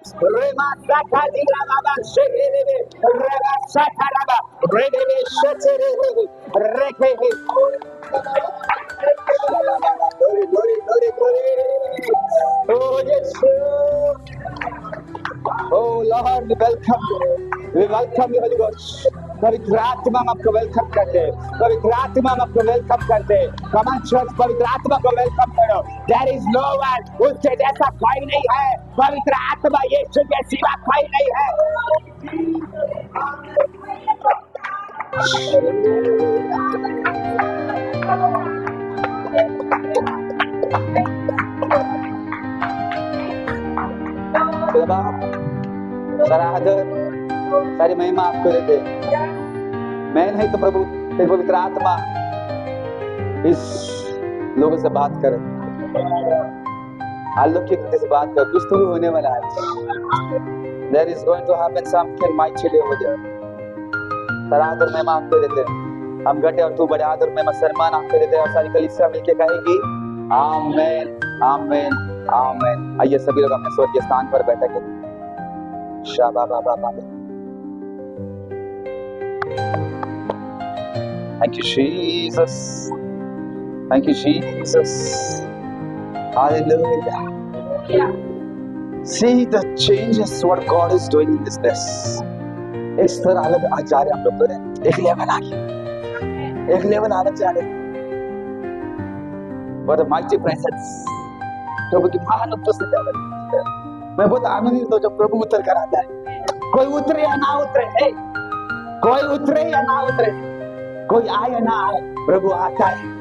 Rema Sakadira Baba Shekere, Rema Sakaraba, Rebe Shetere, Reke. Glory, glory, glory, glory. Oh, yes, Lord. Oh, Lord, we welcome you. We welcome you, Holy Ghost. पवित्र आत्मा हम आपको welcome करते हैं, पवित्र आत्मा हम आपको वेलकम करते हैं। Come on church, पवित्र आत्मा को वेलकम करो। There is no one, उसके जैसा कोई नहीं है। पवित्र आत्मा यीशु के सिवा कोई नहीं है। खुदा सारा आदर, सारी महिमा आपको देते हैं। मैं नहीं तो प्रभु तेरे पवित्र आत्मा इस लोगों से बात करे, आलोकित से बात कर। कुछ तो भी होने वाला है। There is going to happen something mightily over there. सारा आदर महिमा आपको देते हैं। हम घटे और तू बड़े आदर महिमा सम्मान आपको देते हैं। और सारी कलीसिया मिलके कहेगी आमीन, आमीन, आमीन। आइए सभी लोग अपने स्वर्गीय स्थान पर बैठेंगे। शाबा बाबा बाबा। Thank you, Jesus. Thank you, Jesus. Hallelujah. See the changes what God is doing in this place. एक स्तर अलग आ जा रहे हम लोग तो एक लेवल आ गया, एक लेवल अलग जा रहे। What a mighty presence. प्रभु की महान उपस्थिति है। मैं बहुत आनंदित हूँ जब प्रभु उतर कर आता है। कोई उतरे या ना उतरे, कोई उतरे या ना उतरे, कोई आए या ना आए, प्रभु आता है।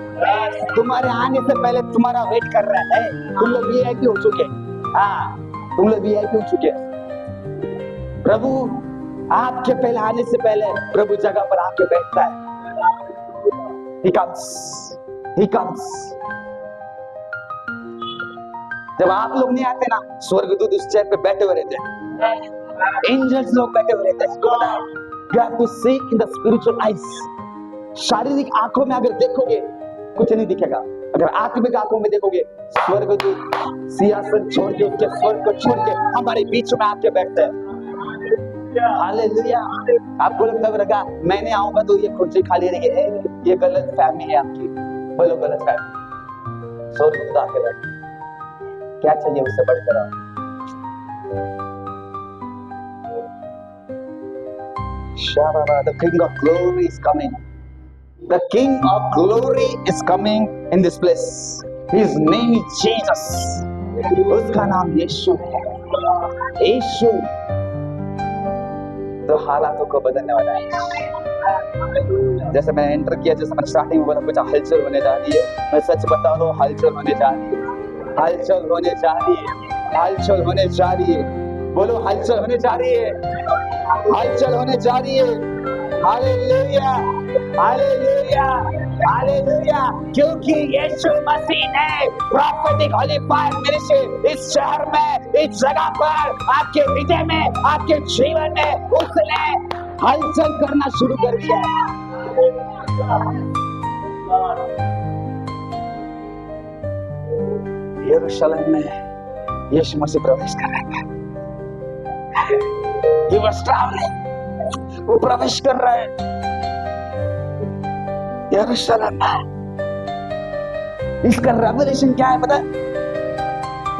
तुम्हारे आने से पहले तुम्हारा वेट कर रहा है। तुम लोग वीआईपी हो चुके, हाँ तुम लोग वीआईपी हो चुके। प्रभु आपके पहले आने से पहले प्रभु जगह पर आके बैठता है। He comes, he comes. जब आप लोग नहीं आते ना, स्वर्गदूत उस चेयर पे बैठे हुए रहते हैं, एंजल्स लोग बैठे हुए रहते हैं। You have to see in the spiritual eyes. शारीरिक आंखों में अगर देखोगे कुछ नहीं दिखेगा, अगर आत्मिक आंखों में देखोगे स्वर्गदूत सिंहासन छोड़ के, उसके स्वर्ग को छोड़ के हमारे बीच में आके बैठते हैं। हालेलुया। आपको लगता होगा मैं नहीं आऊंगा तो ये कुर्सी खाली रहेगी, ये गलत फहमी है आपकी। बोलो गलत फहमी। स्वर्गदूत आके बैठे, क्या चाहिए उससे बढ़कर आप? The King of Glory is coming. The King of Glory is coming in this place. His name is Jesus. उसका नाम यीशु है। यीशु तो हालातों को बदलने वाला है। जैसे मैंने एंटर किया, जैसे मैंने स्टार्टिंग में बोला कुछ हलचल होने जा रही है। मैं सच बता रहा हूँ, हलचल होने जा रही है, हलचल होने जा रही है, हलचल होने जा रही है। बोलो हलचल होने जा रही है, हलचल होने जा रही है। Hallelujah, hallelujah, hallelujah. क्योंकि यीशु मसीह ने प्रॉफेटिक होली फायर मिनिस्ट्री इस शहर में, इस जगह पर, आपके हृदय में, आपके जीवन में उसने हलचल करना शुरू कर दिया। यरूशलेम में यीशु मसीह प्रवेश कर रहा है। He was traveling, वो प्रवेश कर रहा है यरूशलेम में। इसका रेवलेशन क्या है पता है?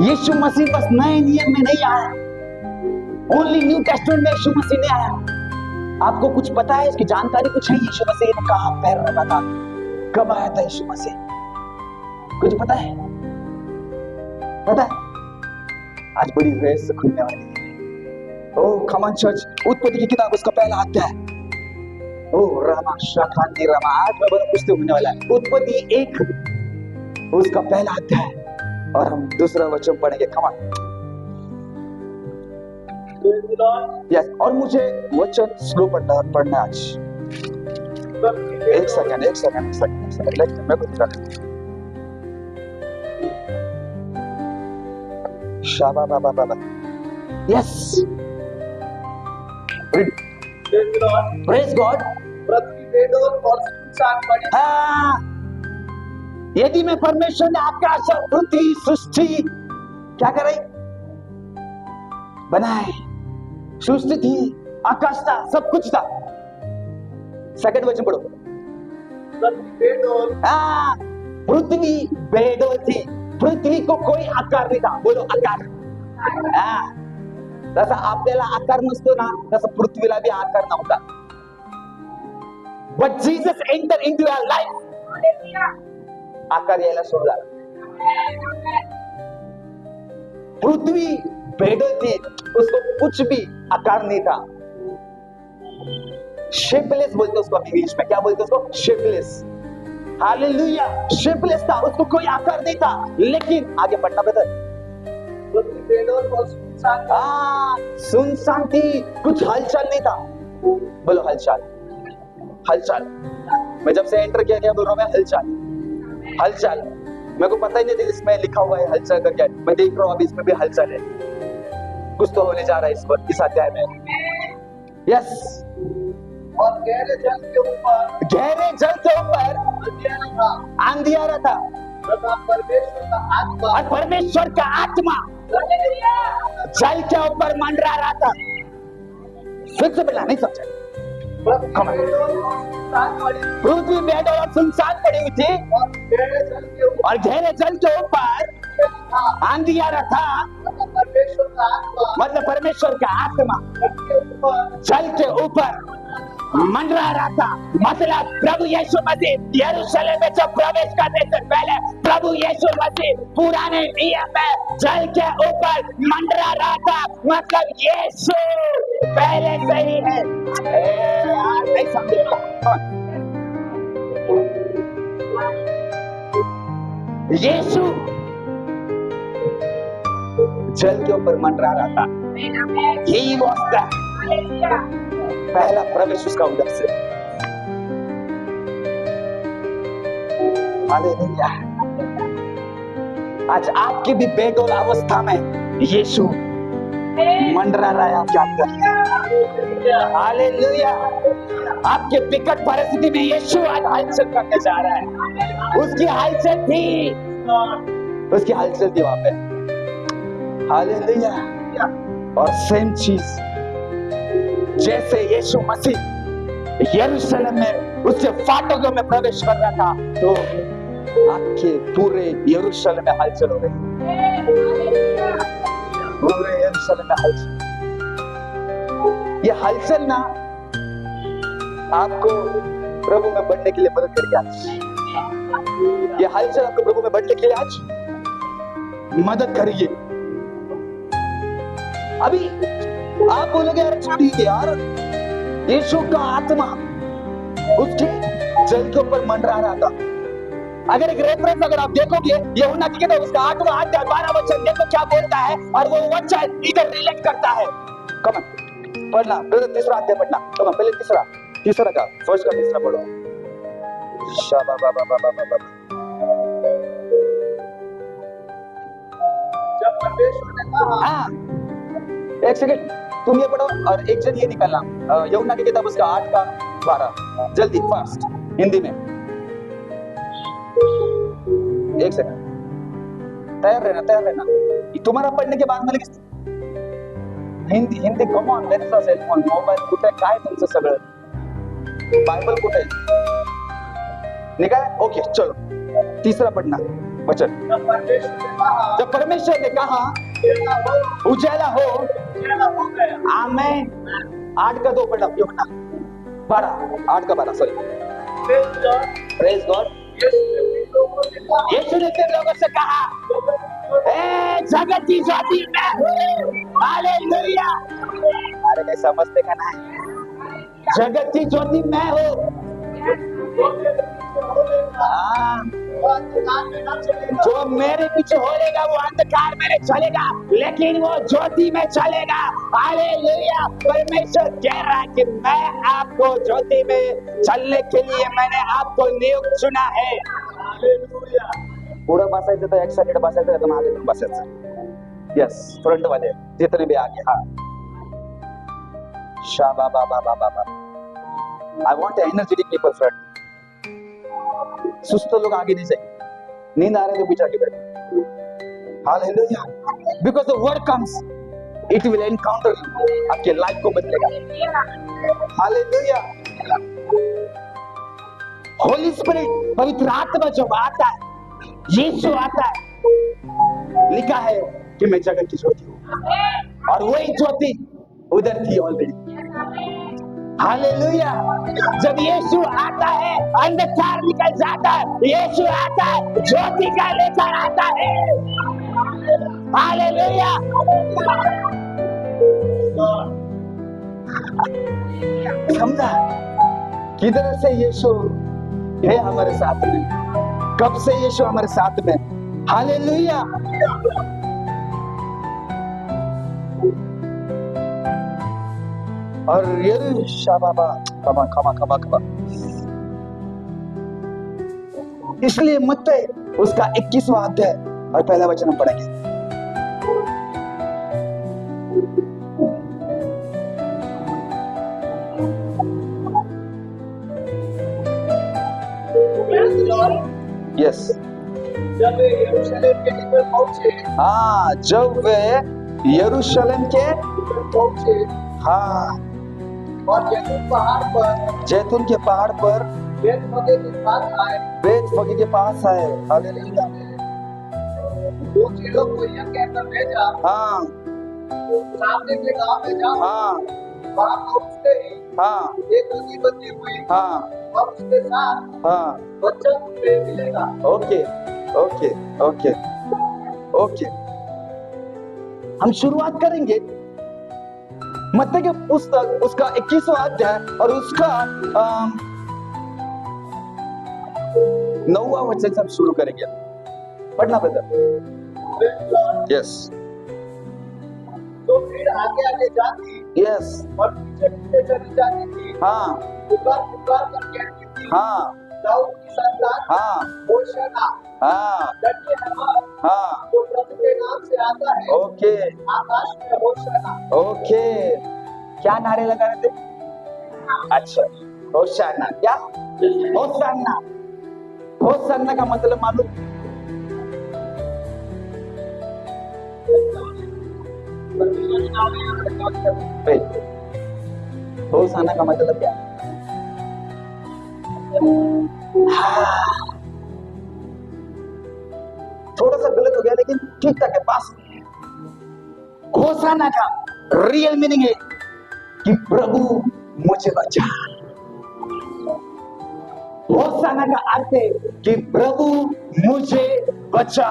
यीशु मसीह बस नए नियम में नहीं आया, ओनली न्यू टेस्टमेंट में यीशु मसीह नहीं आया। आपको कुछ पता है, इसकी जानकारी कुछ है? यीशु मसीह ने कहाँ पैर रखा था, कब आया था यीशु मसीह? कुछ पता है? पता है? आज बड़ी रहस्य खुलने वाली है। ओह कम ऑन चर्च, उत्पत्ति की किताब उसका पहला अध्याय। ओह रामा शाखांति रामा, आज मैं बड़ा पुस्तक होने वाला है। उत्पत्ति 1 उसका पहला अध्याय और हम दूसरा वचन पढ़ेंगे। Come on. यस, और मुझे वचन स्लो पढ़ना आज। एक सेकंड मैं कुछ कर शाबा बाबा बाबा। Yes, praise God. यदि मैं परमेश्वर ने आपका पृथ्वी सृष्टि क्या कर रही? बनाए, सृष्टि थी, आकाश था, सब कुछ था। सेकंड वचन पढ़ो। हाँ, पृथ्वी बेडोल थी, पृथ्वी को कोई आकार नाही था. बोलो आकार. हा, जसा आपल्याला आकार नसतो ना, तसा पृथ्वीला बी आकार नव्हता. But Jesus enter into your life, आकार यायला सुरू झाला. पृथ्वी बेडोल थी, उसको कुछ भी आकार नहीं था. शेपलेस बोलते उसको इंग्लिश में. क्या बोलते उसको? शेपलेस. हालेलुया. शेपलेस था, उसको कोई आकार नहीं था. लेकिन आगे बढ़ना ब्रदर. सुनसान थी, कुछ हलचल नहीं था. बोलो हलचल. हलचल. मैं जब से एंटर किया, क्या बोल रहा हूं मैं? हलचल. हलचल. मेरे को पता ही नहीं था इसमें लिखा हुआ है हलचल करके. मैं देख रहा हूं अभी इसमें भी हलचल है. कुछ तो होने जा रहा है इस अध्याय में. यस. और गहरे जल के ऊपर अंधियारा था. और परमेश्वर का आत्मा जल के ऊपर मंडरा रहा था. फिर से पहला नहीं समझा. पृथ्वी बेडोल और सुनसान पड़ी हुई थी, और गहरे जल के ऊपर अंधियारा था. मतलब परमेश्वर का आत्मा जल के ऊपर मंडरा रहा था. मतलब प्रभु यीशु मसीह यरूशलेम में जब प्रवेश करने से पहले प्रभु यीशु मसीह पुराने नियम में जल के ऊपर मंडरा रहा था. मतलब यीशु पहले से ही है. नहीं समझे? यीशु जल के ऊपर मंडरा रहा था. He was the पहला प्रवेश उसका उधर से. हालेलुया. आज आपकी भी बेडोल अवस्था में यीशु मंडरा रहा है आपके अंदर. हालेलुया. आपके विकट परिस्थिति में यीशु आज हलचल करने जा रहा है. उसकी हलचल थी, उसकी हलचल थी वहां पे. हालेलुया. और सेम चीज जैसे यीशु मसीह यरूशलेम में उसके फाटकों में प्रवेश कर रहा था, तो आपके पूरे यरूशलेम में हलचल हो रही. पूरे यरूशलेम में हलचल. ये हलचल ना आपको प्रभु में बढ़ने के लिए मदद करेगी आज. ये हलचल आपको प्रभु में बढ़ने के लिए आज मदद करेगी. अभी आप बोलोगे यार ठीक है यार, यीशु का आत्मा उसके जल के ऊपर मंडरा रहा था. अगर एक रेफरेंस अगर आप देखोगे यूहन्ना की किताब, उसका 8वां अध्याय 12वां वचन देखो क्या बोलता है, और वो वचन इधर रिलेट करता है. कम ऑन पढ़ना ब्रदर, तीसरा अध्याय पढ़ना. कम ऑन, पहले तीसरा का फर्स्ट का तीसरा पढ़ो. शाबा बाबा बाबा बाबा. जब परमेश्वर ने कहा, हाँ एक सेकंड तुम ये पढ़ो और एक जन ये निकालना. यूहन्ना की किताब उसका 8 का 12 जल्दी फास्ट हिंदी में. एक सेकंड तैयार रहना. तुम्हारा पढ़ने के बाद मला Hindi come on. There is cell phone, mobile कुठे काय तुमचं सगळं, बायबल कुठे निकाल. ओके चलो तीसरा पढ़ना वचन. जब परमेश्वर ने कहा उजाला हो, आमेन. 8 का 2 पढ़ना. यूहन्ना 12 8 का 12 सॉरी. Praise God. यीशु ने फिर लोगों से कहा, ए जगत की ज्योति मैं हूं. हालेलुया. अरे मैं समझते का ना, जगत की ज्योति मैं हूं. जो मेरे पीछे होलेगा वो अंधकार में चलेगा, लेकिन वो ज्योति में चलेगा. हालेलुया. परमेश्वर कह रहा है कि मैं आपको ज्योति में चलने के लिए मैंने आपको नियुक्त चुना है. हालेलुया. पुढे बसायचं तर एक्साइटेड बसायचं का मागे बसायचं. यस फ्रंट वाले जितने भी आगे. हाँ शाबा बाबा बाबा बाबा. I want energetic people front. सुस्त लोग आगे नहीं जाएंगे, नींद आ रहे तो पीछे आगे बैठे. Hallelujah. Because the word comes it will encounter you, आपके लाइफ को बदलेगा। हालेलुया। होली स्पिरिट, पवित्र आत्मा जब आता है, यीशु आता है, लिखा है कि मैं जगत की ज्योति हूं, और वही ज्योति उधर थी ऑलरेडी। हालेलुया। जब यीशु आता है अंधकार निकल जाता है, यीशु आता है ज्योति का लेकर आता है। हालेलुया। समझा किधर से यीशु है हमारे साथ में, कब से यीशु हमारे साथ में। हालेलुया। और इसलिए मत्ती उसका 21वां अध्याय और पहला वचन हम पढ़ेंगे। यस, जब वे यरूशलेम के निकट पहुंचे, हाँ, जब वे यरूशलेम के पहुंचे हाँ और जैतून के पहाड़ पर बेतफगे के पास आए। हालेलुया। दो चेलों को यह कहकर भेजा, हाँ सामने के गांव में जाओ। हाँ वहां पहुंचते ही हाँ एक नदी बंधी हुई हाँ और उसके साथ हाँ। बच्चा तुम्हें मिलेगा। ओके ओके ओके ओके, हम शुरुआत करेंगे मत्ती के पुस्तक उसका 21वां अध्याय और उसका 9वां वचन से हम शुरू करेंगे। पढ़ना ब्रदर। यस तो भीड़ आगे आगे जाती यस और पीछे पीछे चली जाती थी। हाँ पुकार पुकार कर कहती थी, हाँ दाऊद की संतान, हाँ होशाना, हाँ डटे नवाब, हाँ। जो प्रभु के नाम से आता है, ओके आकाश में होशाना। ओके, क्या नारे लगा रहे थे? अच्छा, होशाना। क्या होशाना? होशाना का मतलब मालूम? होशाना का मतलब क्या? थोड़ा सा गलत हो गया लेकिन ठीक ठाक है, पास। होशाना का रियल मीनिंग है कि प्रभु मुझे बचा। होशाना का अर्थ है कि प्रभु मुझे बचा।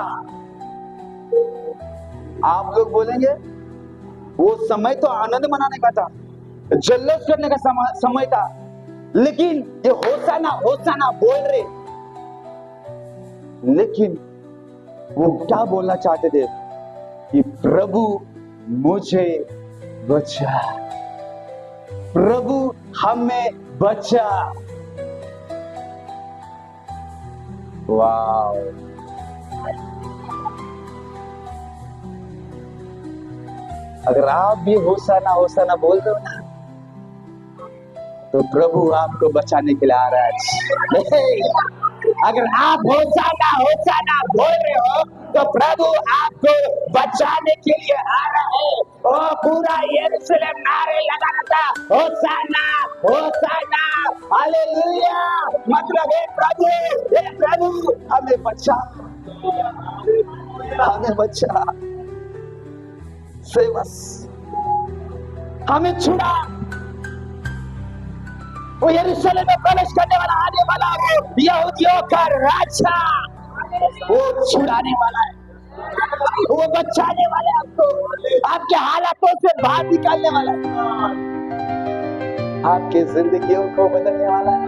आप लोग बोलेंगे वो समय तो आनंद मनाने का था, जल्लोष करने का समय था, लेकिन ये होशाना होशाना बोल रहे, लेकिन वो क्या बोलना चाहते थे कि प्रभु मुझे बचा, प्रभु हमें बचा। वाव। अगर आप भी होशाना होशाना बोल दो ना, तो प्रभु आपको बचाने के लिए आ रहा है। अगर आप होशाना होशाना बोल रहे हो तो प्रभु आपको बचाने के लिए आ रहा है। और पूरा यरूशलेम नारे लगा रहा था, होशाना होशाना, हालेलुया। मतलब हे प्रभु हमें बचा, हमें बचा, सेवस हमें छुड़ा। वो यरूशलेम में प्रवेश करने वाला, आने वाला, वो यहूदियों का राजा, वो छुड़ाने वाला है, वो बचाने वाला है, आपको आपके हालातों से बाहर निकालने वाला है, आपके जिंदगियों को बदलने वाला है,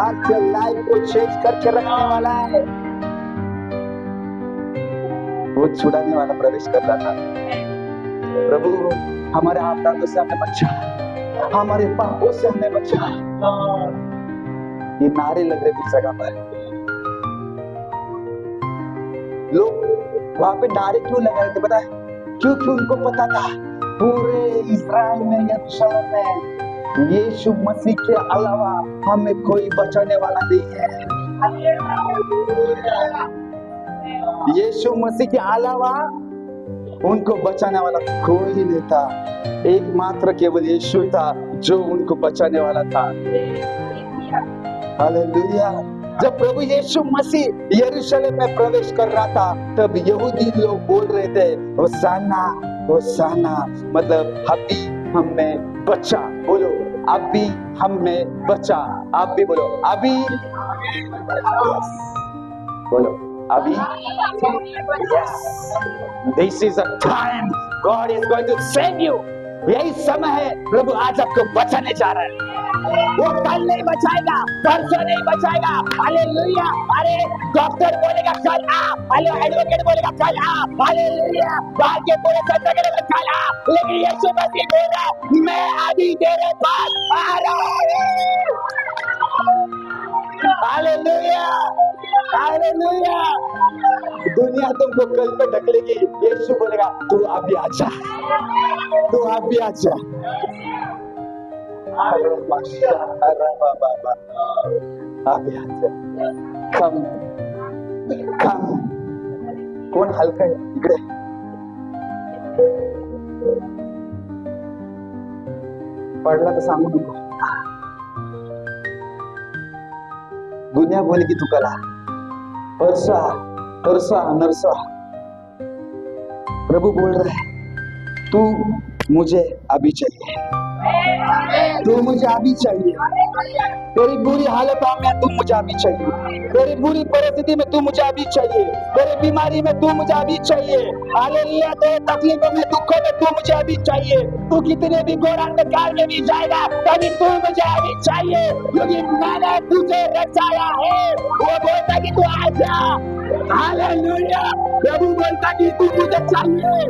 आपके लाइफ को चेंज करके रखने वाला है। वो छुड़ाने वाला प्रवेश कर रहा था। प्रभु हमारे अपराधों से हमें बचा, हमारे पापों से हमें बचा। ये नारे लग रहे थे जगह पर। लोग वहां पे नारे क्यों लगा रहे थे पता है? क्योंकि उनको पता था पूरे इस्राएल में, यरूशलेम में यीशु मसीह के अलावा हमें कोई बचाने वाला नहीं है। यीशु मसीह के अलावा उनको बचाने वाला कोई नहीं था, एकमात्र केवल यीशु था जो उनको बचाने वाला था। हालेलुया। जब प्रभु यीशु मसीह यरूशलेम में प्रवेश कर रहा था, तब यहूदी लोग बोल रहे थे होशाना होशाना, मतलब अभी हमें बचा। बोलो अभी हमें बचा। आप भी बोलो अभी, बोलो अभी। Yes, this is a time God is going to save you. यही समय है, प्रभु आज आपको बचाने जा रहा है। वो कल नहीं बचाएगा, परसों नहीं बचाएगा। हालेलुया। अरे डॉक्टर बोलेगा कल आ, हेलो एडवोकेट बोलेगा कल आ, हालेलुया। बाहर के पूरे संसार के लोग कल आ, लेकिन यीशु मसीह बोल रहा है मैं अभी तेरे पास आ रहा हूं। Hallelujah hallelujah. दुनिया तुमको कल पे ढकेलेगी, यीशु बोलेगा तू अभी आजा, तू अभी आजा। अभी आजा। कम कम। कोण हलका आहे इकडे? पडला तर सांगू नको। दुनिया बोलेगी तू कला, परसों परसों नरसों। प्रभु बोल रहा है तू मुझे अभी चाहिए, तू मुझे अभी चाहिए। तेरी बुरी हालतों में तू मुझे अभी चाहिए, तेरी बुरी परिस्थिति में तू मुझे अभी चाहिए, तेरी बीमारी में तू मुझे अभी चाहिए। हालेलुया। तेरे तकलीफों में दुखों में तू मुझे अभी चाहिए। तू कितने भी घोर अंधकार में भी जाएगा, तभी तू मुझे अभी चाहिए, क्योंकि मैंने तुझे बचाया है। वो बोलता कि तू आ जा। हालेलुया। प्रभु बोलता कि तू मुझे चाहिए,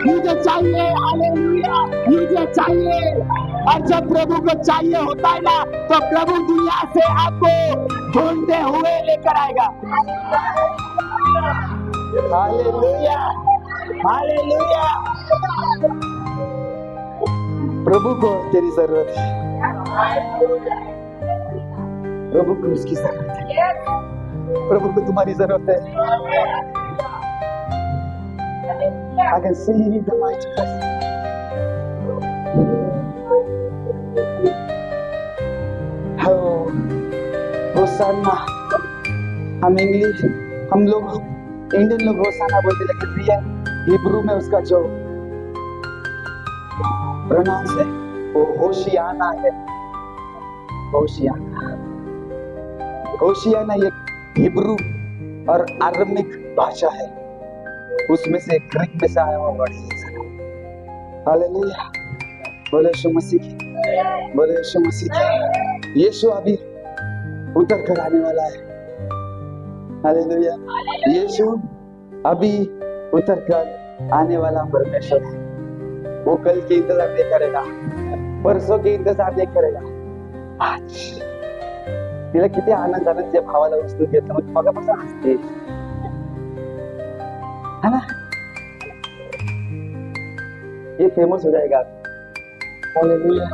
मुझे चाहिए। हालेलुया, मुझे चाहिए। और जब प्रभु को चाहिए होता है ना, तो प्रभु दुनिया से आपको ढूंढते हुए लेकर आएगा। Hallelujah hallelujah. प्रभु को तेरी जरूरत है, प्रभु को उसकी जरूरत है, प्रभु को तुम्हारी जरूरत है। I can see the mighty presence. होशाना। हम लोग इंडियन लोग होशाना बोलते, लेकिन रियल हिब्रू में उसका जो प्रोनाउंस है वो होशियाना है। होशियाना, होशियाना ये हिब्रू और अरमिक भाषा है, उसमें से ग्रीक में से आया हुआ वर्ड है। हालेलुया। बोले यीशु मसीह की, बोले यीशु मसीह की। यीशु अभी उतर कर आने वाला है। हालेलुया। यीशु अभी उतर कर आने वाला परमेश्वर है। वो कल के इंतजार नहीं करेगा, परसों के इंतजार नहीं करेगा, आज। तिला किती आनंद झाला त्या भावाला वस्तू घेतलं, मग मगापासून हसते है ना। ये फेमस हो जाएगा। हालेलुया।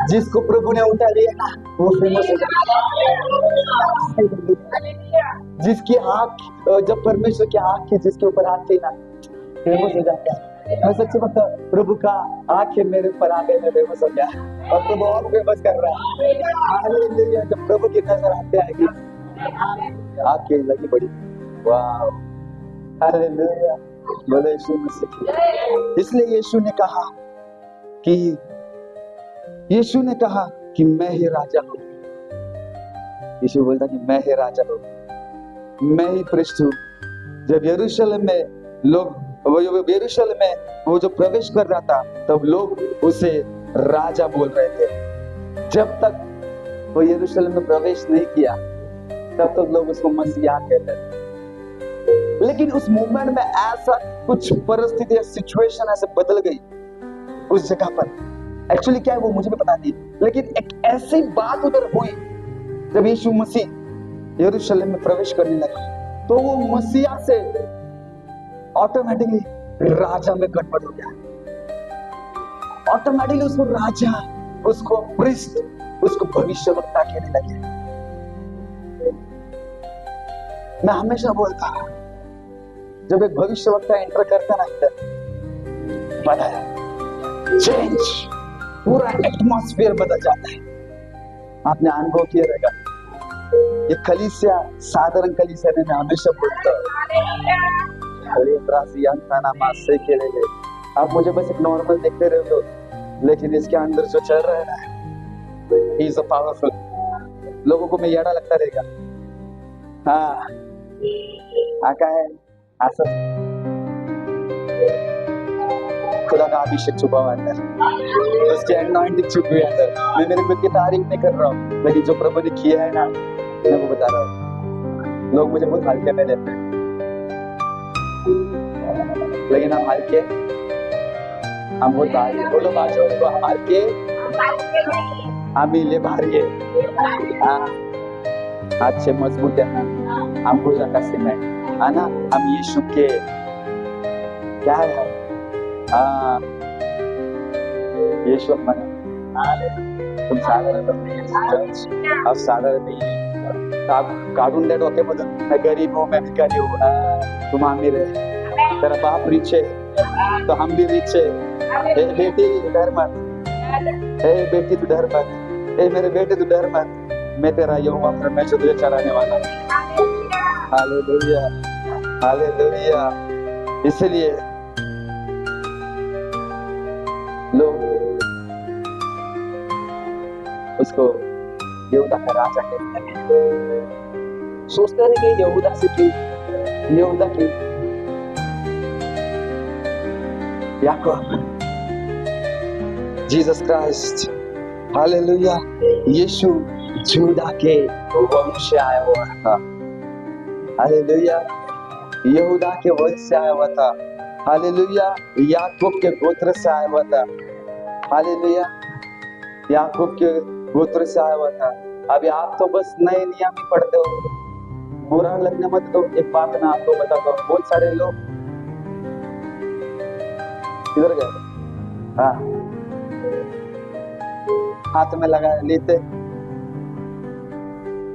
जिसको प्रभु ने उठा लिया ना, वो फेमस हो जाएगा। जिसकी आंख, जब परमेश्वर की आंख की जिसके ऊपर आती ना, फेमस हो जाता है। मैं सच्ची बता, प्रभु का आंखें मेरे ऊपर आ गए, मैं फेमस हो गया और प्रभु और फेमस कर रहा है। हालेलुया। जब प्रभु की नजर आते आएगी, आंखें लगी बड़ी, वाह। हालेलुया। बोले यीशु मसीह। इसलिए यीशु ने कहा कि मैं ही राजा हूं। यीशु बोलता कि मैं ही राजा हूं, मैं ही पृष्ठ हूं। जब यरूशलेम में वो जो प्रवेश कर रहा था, तब लोग उसे राजा बोल रहे थे। जब तक वो यरूशलेम में प्रवेश नहीं किया, तब तक लोग उसको मसीहा कहते थे। लेकिन उस मूवमेंट में ऐसा कुछ परिस्थिति या सिचुएशन ऐसे बदल गई उस जगह पर। एक्चुअली क्या है वो मुझे भी पता नहीं, लेकिन एक ऐसी बात उधर हुई जब यीशु मसीह यरूशलेम में प्रवेश करने लगा, तो वो मसीहा से ऑटोमेटिकली राजा में गड़बड़ हो गया। ऑटोमेटिकली उसको राजा, उसको प्रिस्ट, उसको भविष्यवक्ता कहने लगे। मैं हमेशा बोलता, जब एक भविष्यवक्ता एंटर करता ना इधर, बदल, चेंज, पूरा एटमॉस्फेयर बदल जाता है। आपने अनुभव किया रहेगा, ये कलीसिया साधारण कलीसिया ने, मैं हमेशा बोलता हूँ, आप मुझे बस एक नॉर्मल देखते रहे हो, लेकिन इसके अंदर जो चल रहा है ना, ही इज अ पावरफुल। लोगों को मैं येड़ा लगता रहेगा, हाँ आका है, असं खुदा का अभिषेक छुपा हुआ है अंदर, उसकी एनॉइंटिंग छुपी है अंदर। मैं मेरे खुद की तारीफ नहीं कर रहा हूँ, लेकिन जो प्रभु ने किया है ना, मैं वो बता रहा हूँ। लोग मुझे बहुत हल्के में लेते हैं, लेकिन हम हल्के, हम बहुत भारी, बोलो बाजो को, हम हल्के, हम हिले भारी है, अच्छे मजबूत है ना, हम पूजा का सीमेंट है ना, हम यीशु के क्या है, हाँ यीशु हमारा। तुम साधारण नहीं, अब साधारण नहीं है, आप काढून दे डोक्यामधून, मैं गरीब हूँ, मैं भिखारी हूँ, तुम अमीर है, तेरा बाप रिच है तो हम भी रिच है। ए बेटी डर मत, ए बेटी तू डर मत, ए मेरे बेटे तू डर मत, मैं तेरा यहोवा परमेश्वर तुझे चलाने वाला हूँ। Hallelujah, hallelujah. इसलिए लोग उसको यहूदा का राजा कहते हैं, सोचते रहे कि यहूदा से क्यों, यहूदा क्यों, याकूब, जीसस क्राइस्ट, हालेलुया। यीशु यहूदा के वंश से आया हुआ था, हालेलुया, यहूदा के वंश से आया हुआ था, हालेलुया, याकूब के गोत्र से आया हुआ था, हालेलुया, याकूब के गोत्र से आया हुआ था। अभी आप तो बस नए नियम ही पढ़ते हो, बुरा लगने मत दो। एक बात ना आपको बताता हूँ, बहुत सारे लोग किधर गए, हाँ हाथ में लगा लेते,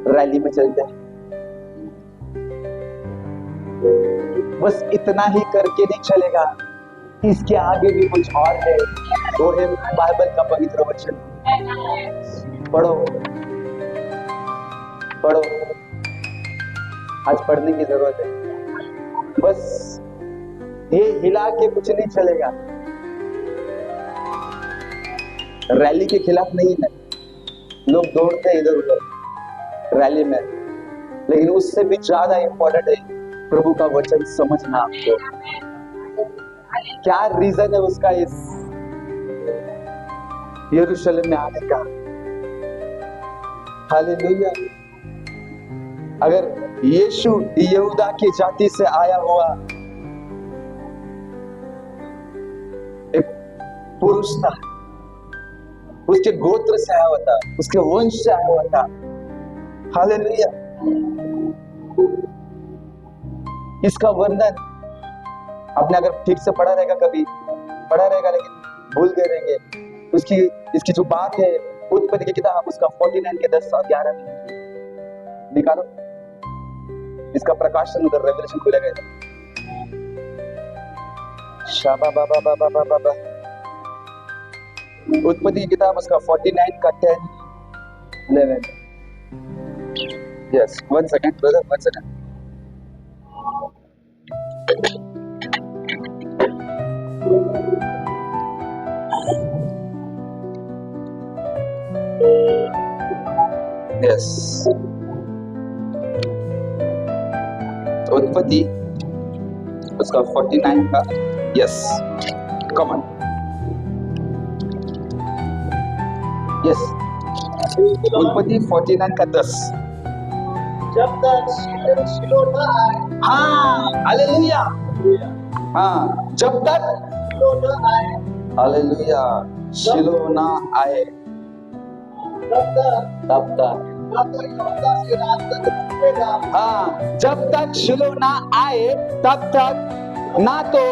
रैली में चलते, बस इतना ही करके नहीं चलेगा, इसके आगे भी कुछ और है, वो है बाइबल का पवित्र वचन। पढ़ो पढ़ो, आज पढ़ने की जरूरत है। बस ये हिला के कुछ नहीं चलेगा, रैली के खिलाफ नहीं है, लोग दौड़ते हैं इधर उधर रैली में, लेकिन उससे भी ज्यादा इंपॉर्टेंट है प्रभु का वचन समझना। आपको क्या रीजन है उसका इस यरूशलेम में आने का, हालेलुया। अगर यीशु यहूदा की जाति से आया हुआ एक पुरुष था, उसके गोत्र से आया हुआ था, उसके वंश से आया हुआ था, हालेलुया। इसका वर्णन आपने अगर ठीक से पढ़ा रहेगा, कभी पढ़ा रहेगा लेकिन भूल गए रहेंगे, उसकी इसकी जो बात है उत्पत्ति की किताब उसका 49 के 10 और 11 में निकालो, इसका प्रकाशन उधर रेवलेशन खुलेगा। शाबा बाबा बाबा बाबा बाबा, उत्पत्ति की किताब उसका 49 का 10 11। Yes, 1 second brother, 1 second. Yes, उत्पत्ति उसका 49 का, यस कम ऑन, यस उत्पत्ति 49 का 10। जब तक शिलो न आए, हाँ हालेलुया, हाँ जब तक शिलो न आए, हालेलुया, शिलो ना आए, तब तक ना तो यहूदा से राजतंत्र छूटेगा, हाँ जब तक शिलो ना आए तब तक ना तो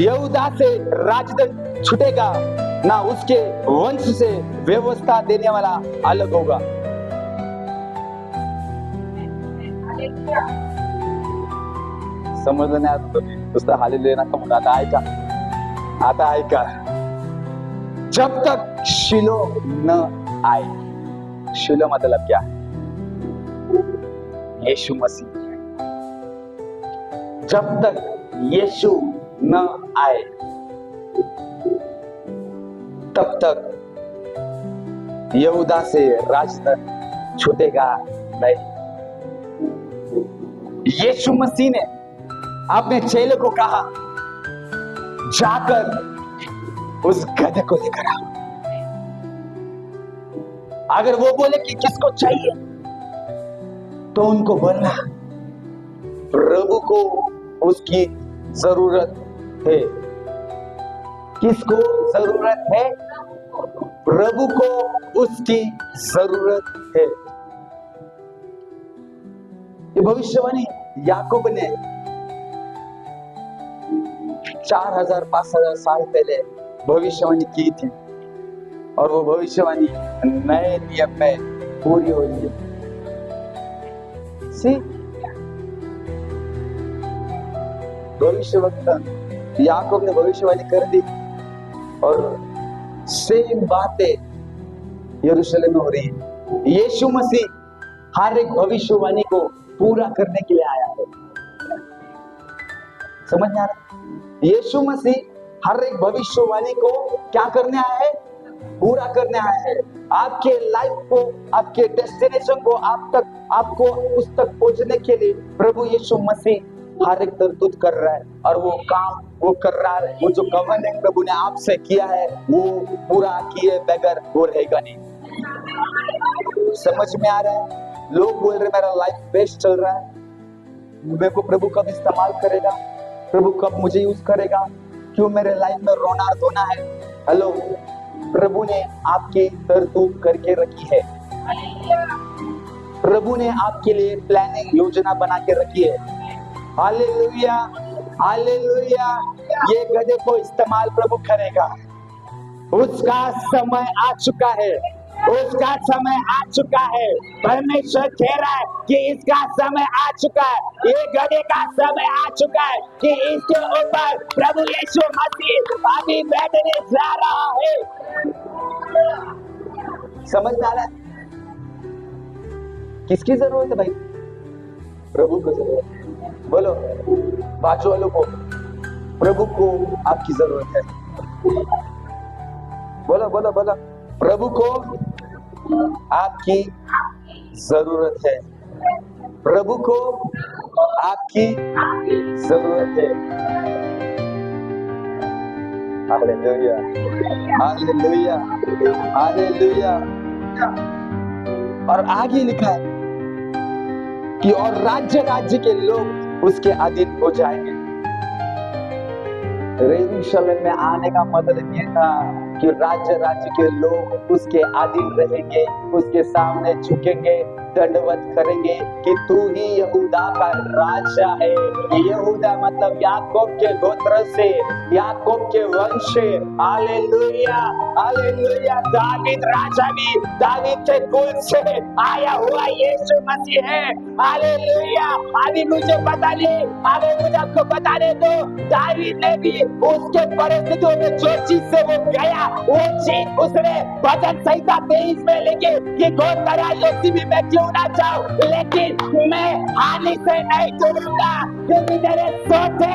यहूदा से राजतंत्र छूटेगा, ना उसके वंश से व्यवस्था देने वाला अलग होगा। समझ नहीं आता तो नुसतं हालेलुया नका म्हणू, आता ऐका, आता है का? जब तक शिलो न आए। शिलो मतलब क्या है? यीशु मसीह। जब तक यीशु न आए तब तक यहूदा से राज छूटेगा नहीं। यीशु मसीह ने अपने चेले को कहा, जाकर उस गधे को लेकर आओ। अगर वो बोले कि किसको चाहिए, तो उनको बोलना प्रभु को उसकी जरूरत है। किसको जरूरत है? प्रभु को उसकी जरूरत है। ये भविष्यवाणी याकूब ने 4000-5000 साल पहले भविष्यवाणी की थी, और वो भविष्यवाणी नए नियम में पूरी हो रही है। भविष्यवक्ता याकूब ने भविष्यवाणी कर दी, और सेम बातें यरूशलेम में हो रही है। यीशु मसीह हर एक भविष्यवाणी को पूरा करने के लिए आया है। समझ में आ रहा है? यीशु मसीह हर एक भविष्यवाणी को क्या करने आया है? पूरा करने आया है। आपके लाइफ को, आपके डेस्टिनेशन को, आपको उस तक पहुंचने के लिए प्रभु यीशु मसीह हर एक तरतूत कर रहा है, और वो काम वो कर रहा है। वो जो कवनेंट प्रभु ने आपसे किया है वो पूरा किए बगैर वो रहेगा नहीं। समझ में आ रहा है? लोग बोल रहे मेरा लाइफ बेस्ट चल रहा है, मेरे को प्रभु कब इस्तेमाल करेगा, प्रभु कब मुझे यूज करेगा, क्यों मेरे लाइफ में रोना धोना है। हेलो, प्रभु ने आपकी तरतूत करके रखी है। प्रभु ने आपके लिए प्लानिंग योजना बना के रखी है। Hallelujah, hallelujah. ये गधे को इस्तेमाल प्रभु करेगा। उसका समय आ चुका है, उसका समय आ चुका है। परमेश्वर कह रहा है कि इसका समय आ चुका है, ये गधे का समय आ चुका है कि इसके ऊपर प्रभु यीशु मसीह अभी बैठने जा रहा है। समझ में आ रहा है? किसकी जरूरत है भाई? प्रभु को जरूरत है। बोलो बाजू वालों को, प्रभु को आपकी जरूरत है। बोलो बोलो बोलो, प्रभु को आपकी जरूरत है। प्रभु को आपकी जरूरत है। Hallelujah, hallelujah, hallelujah. और आगे लिखा है कि और राज्य के लोग उसके अधीन हो जाएंगे। यरूशलेम में आने का मतलब ये था कि राज्य के लोग उसके अधीन रहेंगे, उसके सामने झुकेंगे, दंडवत करेंगे कि तू ही यहूदा का राजा है। यहूदा मतलब याकूब के गोत्र से, याकूब के वंश से। Hallelujah, hallelujah. दावीद राजा भी दावीद के कुल से आया हुआ यीशु मसीह है। हालेलुया। अभी मुझे बता दे, अभी मुझे आपको बताने दो, दावीद ने भी उसके परिस्थितियों में जो चीज से वो गया, वो चीज उसने भजन संहिता 23 में लिखी कि गोद करा योसीबी में क्यों ना जाऊं, लेकिन मैं हानि से नहीं डरूंगा, क्योंकि तेरे सोते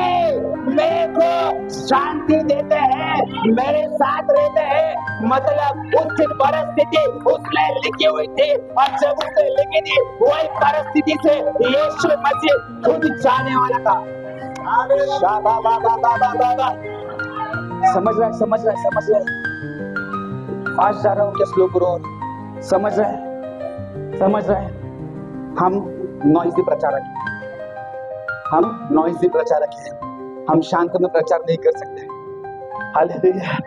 मेरे को शांति देते हैं, मेरे साथ रहते हैं। मतलब उस परिस्थिति उसने लिखी हुई थी, और जब उसने लिखी थी वही परिस्थिति से यीशु मसीह खुद जाने वाला था। समझ रहा है, समझ रहा है, समझ रहा है। आज जा रहा हूँ क्या स्लो ग्रोथ? समझ रहे हैं, समझ रहे हैं। हम नॉइजी प्रचारक हैं, हम नॉइजी प्रचारक हैं, हम शांत में प्रचार नहीं कर सकते। हालेलुया।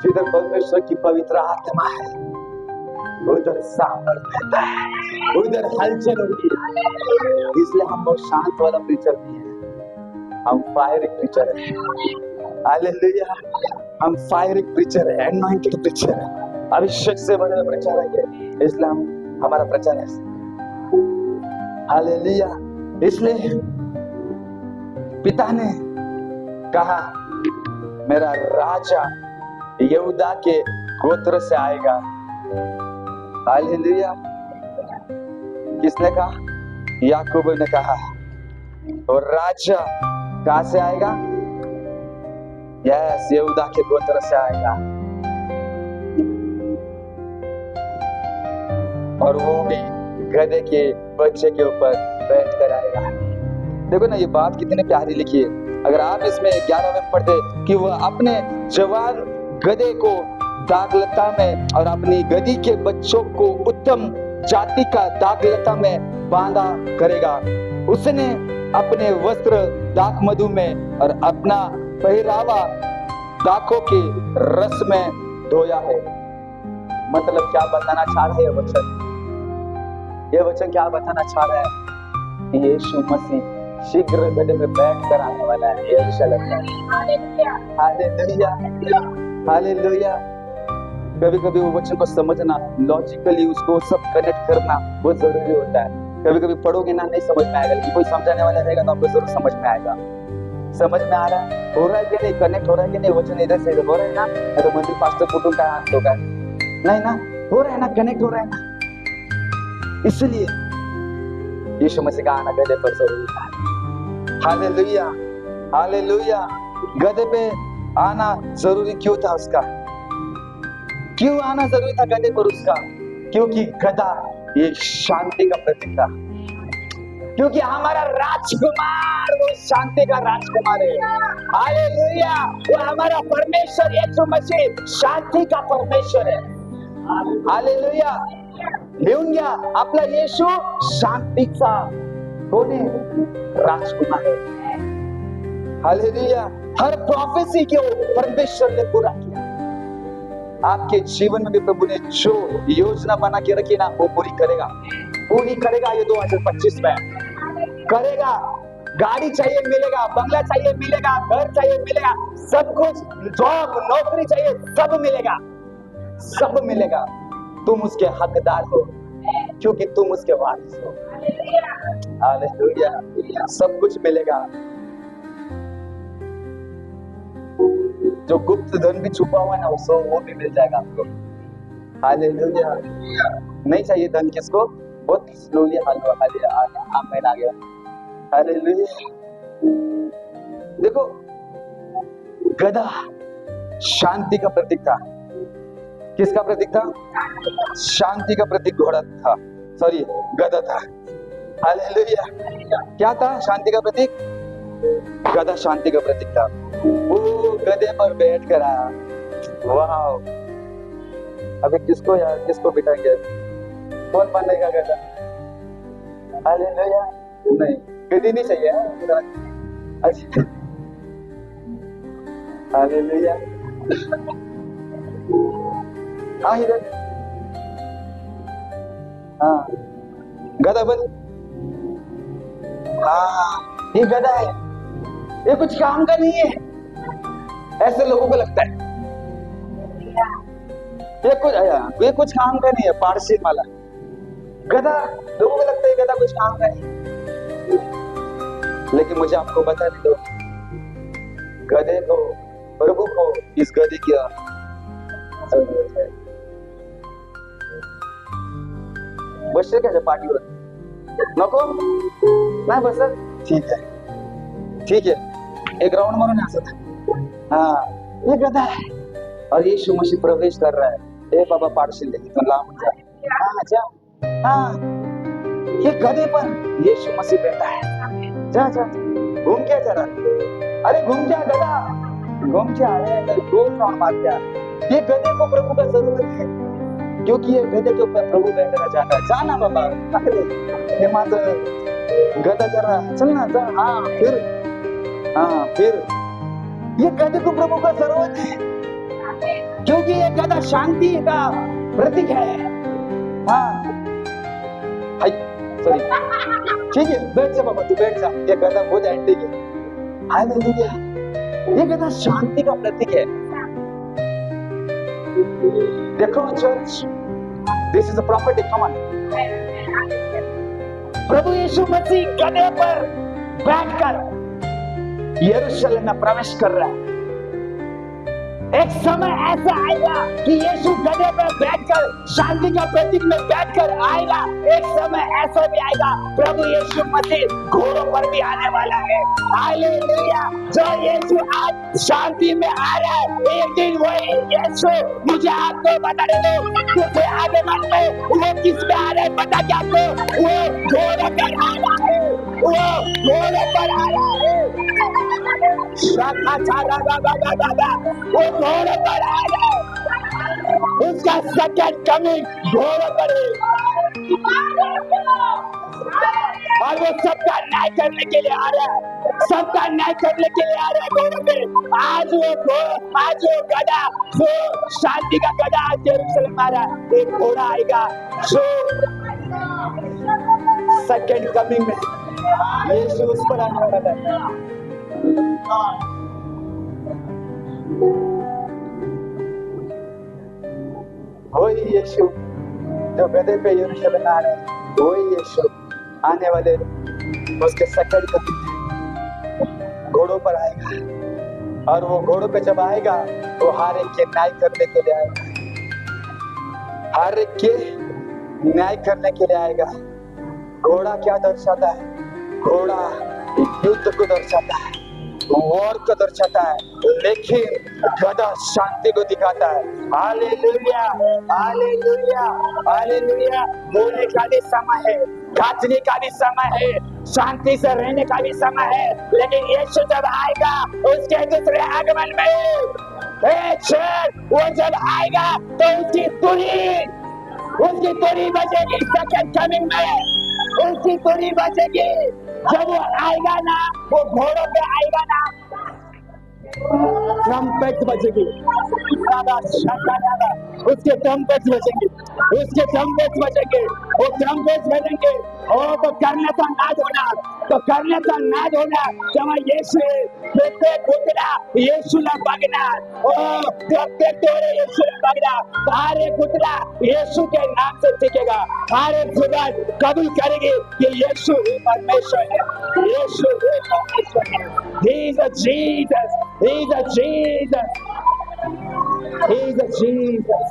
जिधर परमेश्वर की पवित्र आत्मा है उधर सामर्थ है, उधर हलचल होती है। इसलिए हम बहुत शांत वाला प्रीचर नहीं है, हम फायर प्रीचर है। हालेलुया। हम फायर प्रीचर है, एनॉइंटेड प्रीचर है, अभिषेक से बने प्रचारक है। इसलिए हमारा प्रचार है। हालेलुया। इसलिए पिता ने कहा मेरा राजा यहूदा के गोत्र से आएगा। हालेलुया। किसने कहा? याकूब ने कहा। और राजा कहां से आएगा? यस, यहूदा के गोत्र से आएगा। और वो भी गधे के बच्चे के ऊपर बैठ कर आएगा। देखो ना, ये बात कितनी प्यारी लिखी है। अगर आप इसमें 11 में पढ़ते कि वह अपने जवान गधे को दागलता में और अपनी गधी के बच्चों को उत्तम जाति का दागलता में बांधा करेगा। उसने अपने वस्त्र दाख मधु में और अपना पहरावा दाखों के रस में धोया है। मतलब क्या बताना चाह रहे हैं वचन? ये वचन क्या बताना चाह रहा है? यीशु मसीह शीघ्र गधे में बैठ कर आने वाला है। Hallelujah, hallelujah. कभी कभी वो वचन को समझना, लॉजिकली उसको सब कनेक्ट करना बहुत जरूरी होता है। कभी कभी पढ़ोगे ना, नहीं समझ में आएगा, लेकिन कोई समझाने वाला रहेगा तो आपको जरूर समझ में आएगा। समझ में आ रहा है? हो रहा है कि नहीं? कनेक्ट हो रहा है कि नहीं? वचन इधर से हो रहा है ना? तो मंदिर पास्टर कुटुंब का हाथ होगा नहीं ना? हो रहा है ना? कनेक्ट हो रहा है ना? इसलिए यीशु मसीह का आना गधे पर जरूरी था। Hallelujah, hallelujah. गधे पे आना जरूरी क्यों था उसका? क्यों आना जरूरी था गधे पर उसका? क्योंकि गधा ये शांति का प्रतीक था। क्योंकि हमारा राजकुमार वो शांति का राजकुमार है। हालेलुया। वो हमारा परमेश्वर यीशु मसीह शांति का परमेश्वर है। हालेलुया। लिहून घ्या, आपला येशू शांतीचा कोण आहे? राजकुमार है। हालेलुया। हर प्रोफेसी को परमेश्वर ने पूरा किया। आपके जीवन में भी प्रभु ने जो योजना बना के रखी ना, वो पूरी करेगा, पूरी करेगा। ये 2025 में करेगा। गाड़ी चाहिए मिलेगा, बंगला चाहिए मिलेगा, घर चाहिए मिलेगा, सब कुछ, जॉब नौकरी चाहिए सब मिलेगा, सब मिलेगा। तुम उसके हकदार हो क्योंकि तुम उसके वारिस हो। हालेलुया। सब कुछ मिलेगा। जो गुप्त धन भी छुपा हुआ है ना, वो भी मिल जाएगा आपको। हालेलुया। नहीं चाहिए धन किसको? बहुत स्लोली आमेन आ गया। हालेलुया। देखो, गधा शांति का प्रतीक था। किसका प्रतीक था? शांति का प्रतीक घोड़ा था, सॉरी गधा था। हालेलुया। क्या था? शांति का प्रतीक। गधा शांति का प्रतीक था। वो गधे पर बैठ कर आया। वाह। अभी किसको यार, किसको बिठाएंगे? कौन बनेगा गधा? हालेलुया। नहीं, गधी नहीं चाहिए। अच्छा, हालेलुया। हाँ इधर, हाँ गधा बन। हाँ ये गधा है, ये कुछ काम का नहीं है, ऐसे लोगों को लगता है। ये कुछ काम का नहीं है, पारसी वाला गधा। लोगों को लगता है गधा कुछ काम का नहीं, लेकिन मुझे आपको बताने दो, गधे को, प्रभु को इस गधे की जरूरत है। बसशील का पाठीवर नको नाही बसत? ठीक है, ठीक है, एक राउंड मारून असत। हाँ ये गधा है और यीशु मसीह प्रवेश कर रहा है। ए बाबा पाठशील तो लांब जा। हाँ जा। हाँ ये गधे पर यीशु मसीह बैठा है। जा जा घूम क्या जरा, अरे घूम क्या गधा, घूम क्या, अरे दो राउंड मार क्या। ये गधे को प्रभु का जरूरत है, क्योंकि ये गधे के ऊपर प्रभु बैठना चाहता है। जाना बाबा, ये मात्र गधा जरा चलना जा। हाँ फिर ये गधे को प्रभु का जरूरत है, क्योंकि ये गधा शांति का प्रतीक है। हाँ सॉरी, ठीक है, बैठ जा बाबा, तू बैठ जा। ये गधा बहुत एंटी है। हालेलुया। ये गधा शांति का प्रतीक है। देखो church, this is a property, come on. प्रभु यीशु मसीह गधे पर बैठकर यरूशलेम में प्रवेश कर रहा है। एक समय ऐसा आएगा कि यीशु गधे पर बैठकर शांति का प्रतीक में बैठकर आएगा। एक समय ऐसा भी आएगा प्रभु यीशु मसीह घोड़ों पर भी आने वाला है। हालेलुया। जो यीशु आज शांति में आ रहा है, एक दिन वही यीशु मुझे आपको बता दे तुझे आगे मत में वो किस पे आ रहा है पता क्या आपको? वो घोड़े पर आ रहा है। वो घोड़े पर आ रहा है। वो घोड़े पर आ रहा है। उसका सेकंड कमिंग घोड़े पर है और वो सबका न्याय करने के लिए आ रहा है। सबका न्याय करने के लिए आ रहा है घोड़े पे। आज वो गधा जो शांति का गधा आज यरूशलेम आ रहा है, एक घोड़ा आएगा जो सेकंड कमिंग में यीशु उस पर आने वाला है। वही यीशु जो गधे पे यरूशलेम आ रहे हैं, वही यीशु आने वाले उसके सेकंड कमिंग घोड़ों पर आएगा और वो घोड़ों पे जब आएगा वो हर एक के न्याय करने के लिए आएगा। हर एक के न्याय करने के लिए आएगा। घोड़ा क्या दर्शाता है? घोड़ा युद्ध को दर्शाता है, वॉर को दर्शाता है, लेकिन गधा शांति को दिखाता है। Hallelujah, hallelujah, hallelujah. बोलने का भी समय है, गाजने का भी समय है, शांति से रहने का भी समय है, लेकिन यीशु जब आएगा उसके दूसरे आगमन में वो जब आएगा तो उसकी तुरी बजेगी। सेकंड कमिंग में उसकी तुरी बजेगी। जब वो आएगा ना, वो घोड़ों पे आएगा ना, ट्रम्पेट बजेगी। उसके ट्रम्पेट बजेंगे, उसके ट्रम्पेट बजेंगे, वो ट्रम्पेट बजेंगे। ओ तो करने का नाद होना, तो करने का नाद होना। जब यीशु प्रत्येक घुटना यीशु ने बगना, ओ प्रत्येक तोड़े यीशु ने बगना, हर एक घुटना यीशु के नाम से टिकेगा। हर एक जुबान कबूल करेगी कि यीशु ही परमेश्वर है, यीशु ही परमेश्वर है। He is a Jesus, he is a Jesus, he is a Jesus,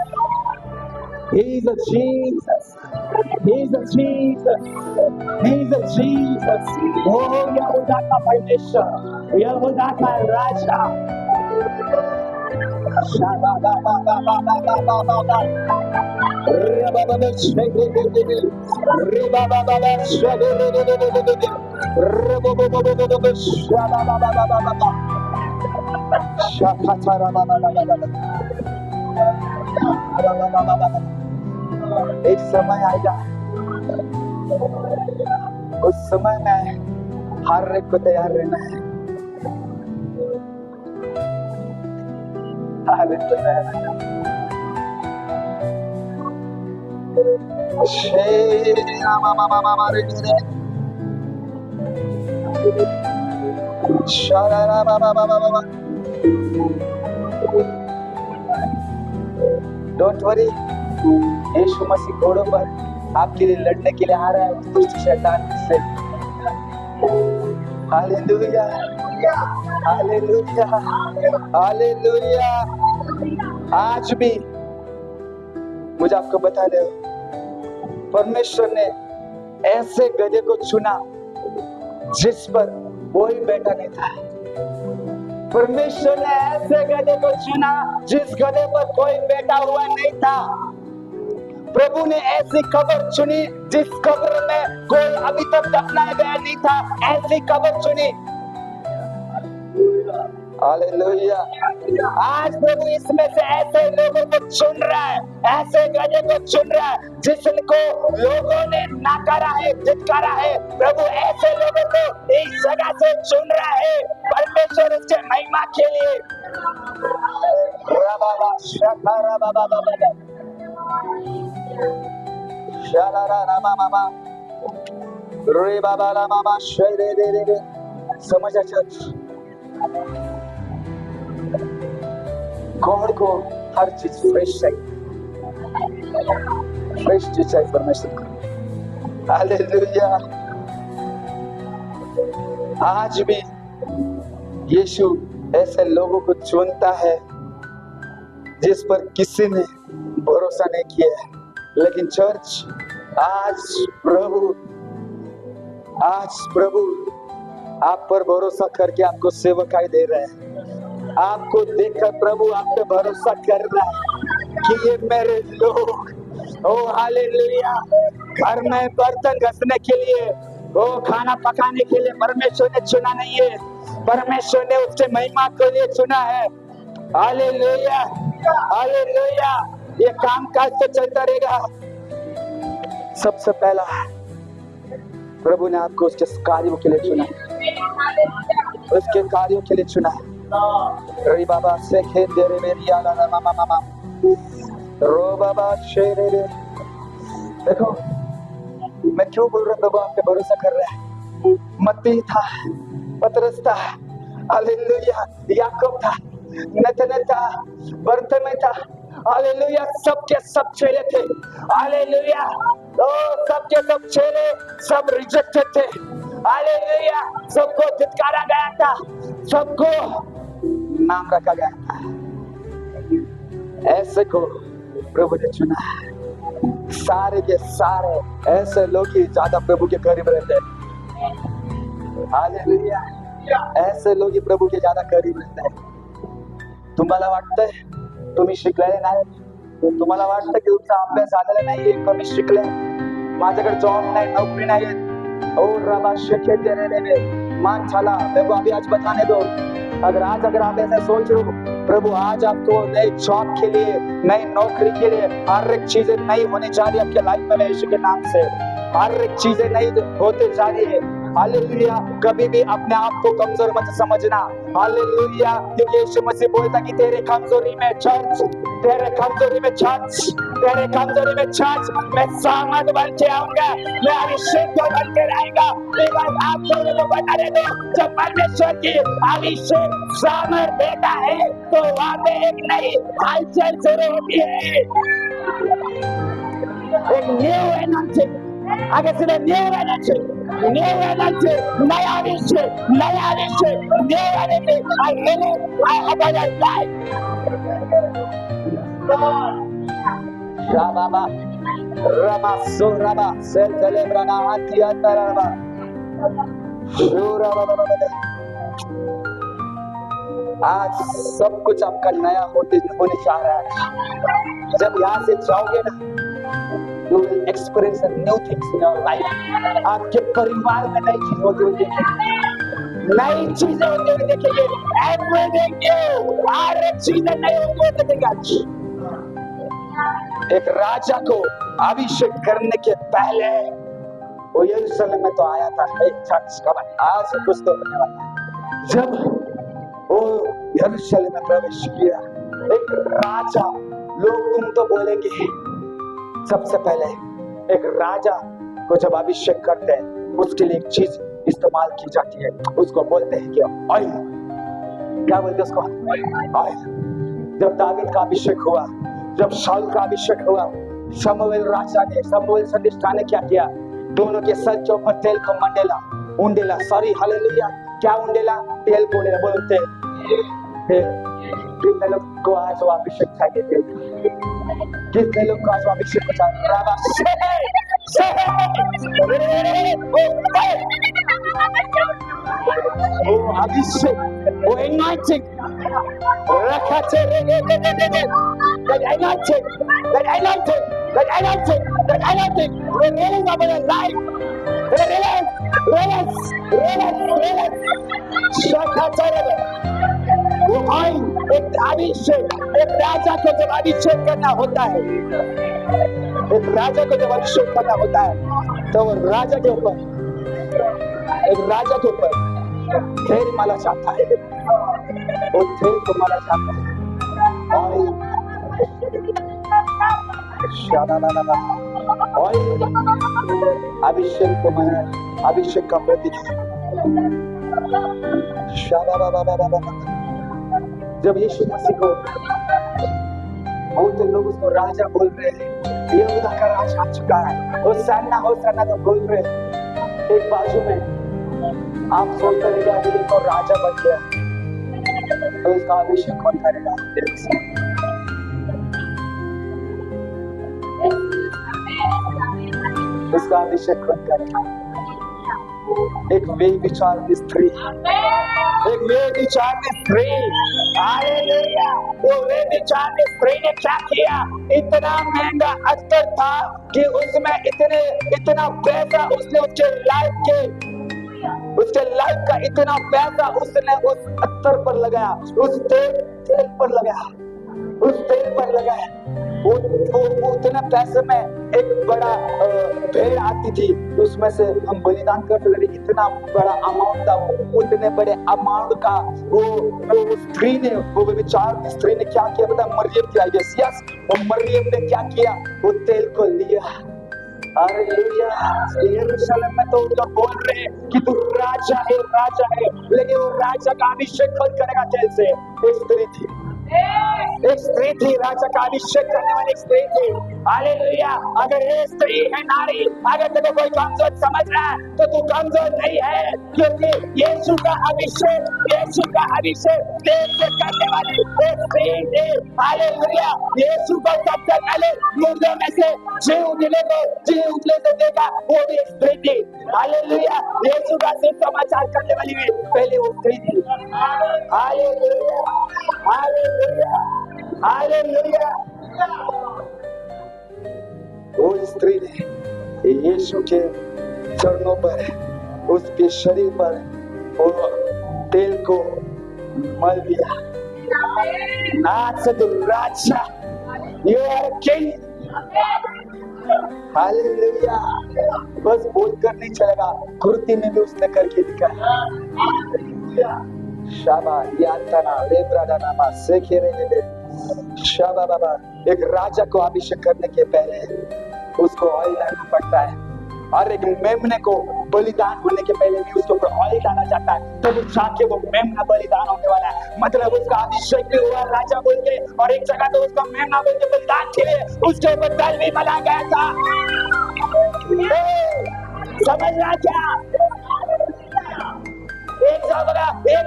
he is a Jesus, he is a Jesus, he is a Jesus. Oh यहूदा का परमेश्वर, यहूदा का राजा। एक समय आएगा, उस समय में हर एक को तैयार रहना है। हर एक को तैयार रहना है। डोंट वरी, यीशु मसीह घोड़ों पर आपके लिए लड़ने के लिए आ रहा है दुष्ट शैतान से। Hallelujah, hallelujah, hallelujah. आज भी मुझे आपको बता दे, परमेश्वर ने ऐसे गधे को चुना जिस पर कोई बैठा नहीं था। परमेश्वर ने ऐसे गधे को चुना जिस गधे पर कोई बैठा हुआ नहीं था। प्रभु ने ऐसी कब्र चुनी जिस कब्र में कोई अभी तक दफनाया गया नहीं था। ऐसी कब्र चुनी। हालेलुया। आज प्रभु इसमें से ऐसे लोगों को चुन रहा है, ऐसे गधे को चुन रहा है जिसको लोगों ने नकारा है, धिक्कारा है। प्रभु ऐसे लोगों को इस जगह से चुन रहा है परमेश्वर उसके महिमा के लिए। समझ अच्छा, गॉड को हर चीज फ्रेश चाहिए, फ्रेश चीज चाहिए परमेश्वर को। हालेलुया। आज भी यीशु ऐसे लोगों को चुनता है जिस पर किसी ने भरोसा नहीं किया है। लेकिन चर्च, आज प्रभु आप पर भरोसा करके आपको सेवकाई दे रहे हैं। आपको देखकर प्रभु आप पे भरोसा कर रहा है कि ये मेरे लोग, ओ हालेलुया, घर में बर्तन घसने के लिए, ओ खाना पकाने के लिए परमेश्वर ने चुना नहीं है, परमेश्वर ने उसके महिमा के लिए चुना है। Hallelujah, hallelujah. ये काम काज तो चलता रहेगा। सबसे पहला प्रभु ने आपको उसके कार्यों के लिए चुना, उसके कार्यों के लिए चुना। रे बाबा से खेत दे रे मेरी आला ना मामा मामा रो बाबा शेरे रे। देखो मैं क्यों बोल रहा हूँ, प्रभु आप पे भरोसा कर रहा है। मत्ती था, पतरस था, हालेलुया, याकूब था, नतनएल था, बरतुल्मै था, हालेलुया, सबके सब चेले थे। हालेलुया, तो सबके सब चेले सब रिजेक्टेड थे। हालेलुया, सबको धिक्कारा गया था, सबको नाम रखा गया था। ऐसे को प्रभु ने चुना। सारे के सारे ऐसे लोग ही ज्यादा प्रभु के करीब रहते हैं। हालेलुया, ऐसे लोग ही प्रभु के ज्यादा करीब रहते हैं। तुम्हाला वाटतंय तुम्ही शिकलेले नाही, तुम्हाला वाटतं की तुमचा अभ्यास झालेला नाहीये, कमी शिकले, माझ्याकडे जॉब नाही, नौकरी नाही, और रबा शेखे दे रहे मान छाला। देखो अभी आज बताने दो, अगर आप ऐसा सोच रहे हो, प्रभु आज आपको नई जॉब के लिए, नई नौकरी के लिए, हर एक चीजें नई होने जा रही है आपके लाइफ में, यीशु के नाम से हर एक चीजें नई होते जा रही है। हालेलुया, कभी भी अपने आप को कमजोर मत समझना। हालेलुया, क्योंकि यीशु मसीह बोलता कि तेरे कमजोरी में चर्च, तेरे कमजोरी में चर्च, तेरे कमजोरी में चर्च मैं सामर्थ बन के आऊंगा, मैं अभिषेक बन के रहेगा। आप लोगों को बता दे दो, जब परमेश्वर की अभिषेक सामर्थ देता है तो वहां पे एक नई हलचल शुरू होती है, एक न्यू एनर्जी। आगे से न्यू एनर्जी, न्यू एनर्जी, नया अभिषेक, नया अभिषेक, new energy. I have a life. Rababa, Rama Suraba, Selcelebrana Antiantaraba, Shuraba। आज सब कुछ आपका नया होने जा रहा है। जब यहाँ से जाओगे ना, you will experience a new things in your life. आपके परिवार में नई चीज होती हुई देखेंगे, नई चीजें होती हुई देखेंगे। Everything new, हर एक चीजें नई होती हुई देखेंगे। एक राजा को अभिषेक करने के पहले वो यरूशलेम में तो आया था, एक चर्च का आज कुछ तो होने वाला है। जब वो यरूशलेम में प्रवेश किया, एक राजा, लोग तुम तो बोलेंगे, सबसे पहले एक राजा को जब अभिषेक करते हैं उसके लिए एक चीज इस्तेमाल की जाती है, उसको बोलते हैं कि ऑयल। क्या बोलते हैं उसको? ऑयल। जब दावीद का अभिषेक हुआ, जब शाऊल का अभिषेक हुआ, शमूएल राजा ने, शमूएल सदिष्टा ने क्या किया? दोनों के सर के ऊपर तेल को उंडेला, सॉरी हालेलुया, क्या उंडेला? तेल को उंडेला बोलते हैं। कितने लोग को आज वो अभिषेक चाहिए? कितने लोग को आज वो अभिषेक चाहिए? वो अभिषेक, वो anointing, that anointing, release over your life, एक अभिषेक, एक राजा को जब अभिषेक करना होता है, एक राजा को जब अभिषेक करना होता है, तो वो राजा के ऊपर, एक राजा के ऊपर तेल माला चाहता है, वो तेल को माला चाहता है। और अभिषेक को माना, अभिषेक का प्रतीक है। जब यीशु मसीह को बहुत लोग उसको राजा बोल रहे हैं, यहूदा का राजा आ चुका है, होशाना तो बोल रहे हैं। एक बाजू में आप सोचते रहेगा कि देखो राजा बन गया, तो इसका अभिषेक कौन करेगा? इसका अभिषेक खुद करेगा। एक व्यभिचार स्त्री, एक व्यभिचार स्त्री, हालेलुया। वो व्यभिचार स्त्री ने क्या किया? इतना महंगा अत्तर था कि उसमें इतना पैसा उसने उसके लाइफ का इतना पैसा उसने उस अत्तर पर लगाया, उस तेल पर लगाया, उस तेल पर लगाया। वो उतने पैसे में एक बड़ा भेड़ आती थी, उसमें से हम बलिदान करते थे। इतना बड़ा अमाउंट था, उतने बड़े अमाउंट का वो स्त्री ने, वो व्यभिचार स्त्री ने क्या किया पता? मरियम की आई, यस, वो मरियम ने क्या किया? वो तेल को लिया। हालेलुया। यरूशलेम में तो लोग बोल रहे हैं कि तू राजा है, राजा है, लेकिन वो राजा का अभिषेक खुद करेगा तेल से। एक स्त्री थी, राजा का अभिषेक करने वाली स्त्री थी। हालेलुया। अगर ये स्त्री है नारी, अगर तेरे कोई कमजोर समझ रहा है तो तू कमजोर नहीं है, क्योंकि यीशु का अभिषेक तेल से करने वाली एक स्त्री थी। हालेलुया। यीशु को सबसे पहले मुर्दों में से जी उठने से देखा, वो भी एक स्त्री थी। हालेलुया। यीशु का सुसमाचार करने वाली भी पहले वो स्त्री थी। Hallelujah, hallelujah, hallelujah. वो स्त्री ने यीशु के चरणों पर, उसके शरीर पर वो तेल को मल दिया। नाच तो राजा, यू आर किंग। हालेलुया। बस बोलकर नहीं चलेगा, कुर्ती में भी उसने करके दिखाया। शाबा यातना लेब्राडा नामा सेखेरे ले शाबा बाबा। एक राजा को अभिषेक करने के पहले उसको ऑयल डालना पड़ता है, और एक मेमने को बलिदान होने के पहले भी उसके ऊपर ऑयल डाला जाता है, तब जाके वो मेमना बलिदान होने वाला है। मतलब उसका अभिषेक भी हुआ राजा बोल के, और एक जगह तो उसका मेमना बोल के बलिदान के लिए उसके ऊपर तेल भी मला गया था। समझ रहा क्या? एक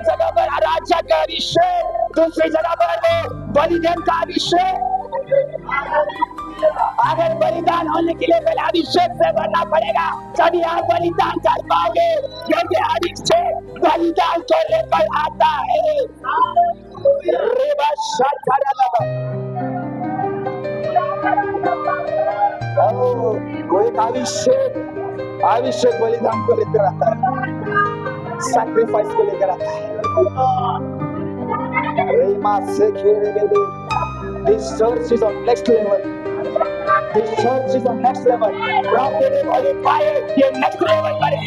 जगह पर राजा का अभिषेक, दूसरी जगह पर बलिदान का अभिषेक। अगर बलिदान होने के लिए पहले अभिषेक से भरना पड़ेगा, तभी आप बलिदान कर पाओगे, क्योंकि अभिषेक बलिदान को लेकर आता है। वो एक अभिषेक बलिदान को लेकर आता है, सैक्रिफाइस को लेकर आता है। This church is on next level. This church is on next level. Prophet Holy Fire, ये next level पर है,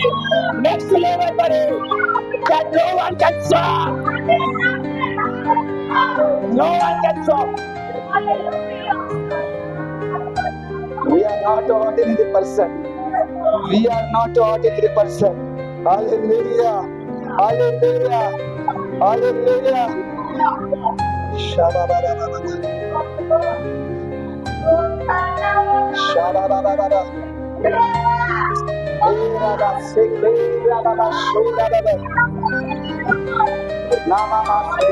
next level पर है, that no one can stop. No one can stop. We are not an ordinary person. We are not an ordinary person. Hallelujah. Hallelujah. Hallelujah. Shabba-ba-ba-ba-ba. Shabba-ba-ba-ba-ba. Ira-ba-se-ke-ra-ba-ba-shu-ra-ba-ba. Nama-ma-se.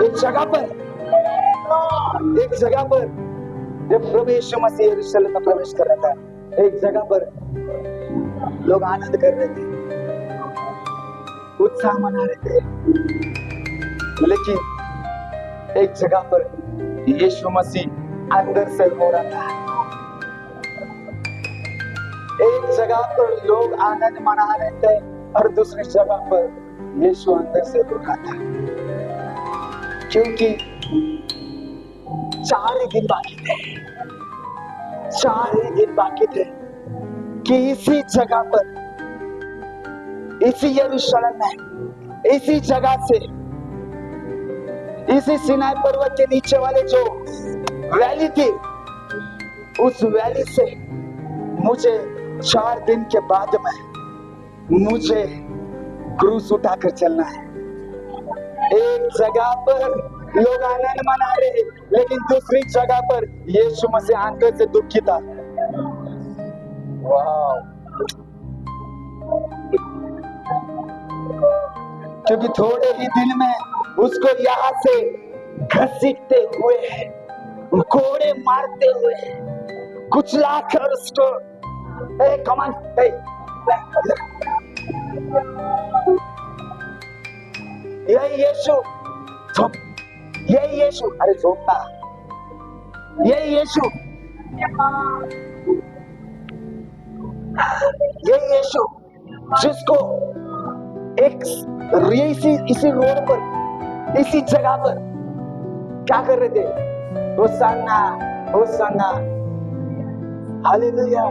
एक जगह पर जब प्रभु यीशु मसीह यरूशलेम में प्रवेश कर रहा था, एक जगह पर लोग आनंद कर रहे थे, उत्साह मना रहे थे, लेकिन एक जगह पर यीशु मसीह अंदर से रो रहा था। एक जगह पर लोग आनंद मना रहे थे और दूसरी जगह पर यीशु अंदर से रो रहा था। क्योंकि 4 ही दिन बाकी थे, 4 ही दिन बाकी थे कि इसी जगह पर, इसी यरूशलेम में, इसी जगह से, इसी सिनाई पर्वत के नीचे वाले जो वैली थी, उस वैली से मुझे 4 दिन के बाद में मुझे क्रूस उठाकर चलना है। एक जगह पर लोग आनंद मना रहे, लेकिन दूसरी जगह पर यीशु मसीह अंदर से दुखी था। वाह! क्योंकि थोड़े ही दिन में उसको यहाँ से घसीटते हुए, कोड़े मारते हुए, कुचला कर उसको, कमान, यही यीशु, यही यीशु, अरे झोंकता, यही यीशु, यही यीशु जिसको एक इसी रोड पर, इसी जगह पर क्या कर रहे थे? होशाना, होशाना, हालेलुया,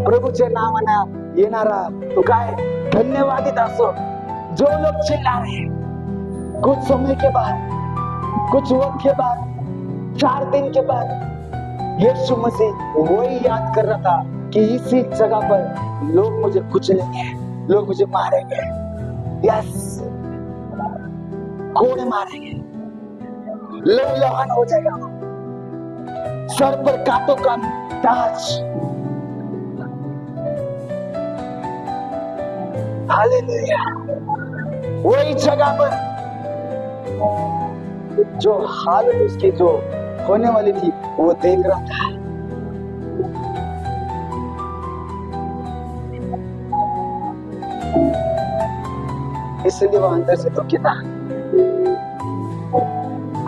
प्रभूचे नावाने येणारा तो काय धन्यवादित असो। जो लोग चिल्ला रहे हैं, कुछ समय के बाद, कुछ वक्त के बाद, 4 दिन के बाद यीशु मसीह वही याद कर रहा था कि इसी जगह पर लोग मुझे कुचलेंगे, लोग मुझे मारेंगे, यस, कोड़े मारेंगे, लहन हो जाएगा, सर पर कांटों का ताज। हालेलुया! वही जगह पर जो हालत उसकी जो होने वाली थी वो देख रहा था। इसलिए वो अंदर से दुखी था।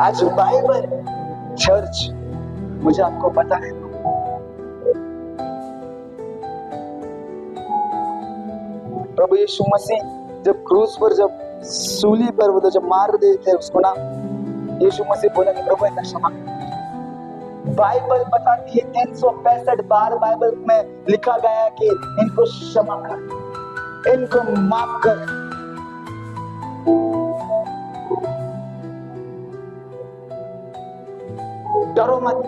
आज बाइबल चर्च मुझे आपको बताने दो, प्रभु यीशु मसीह जब क्रूस पर, जब सूली पर वो जब मार देते थे उसको ना, यीशु मसीह बोला कि प्रभु इतना क्षमा। बाइबल बताती है 365 बार बाइबल में लिखा गया कि इनको क्षमा कर, इनको माफ कर। डरो मत,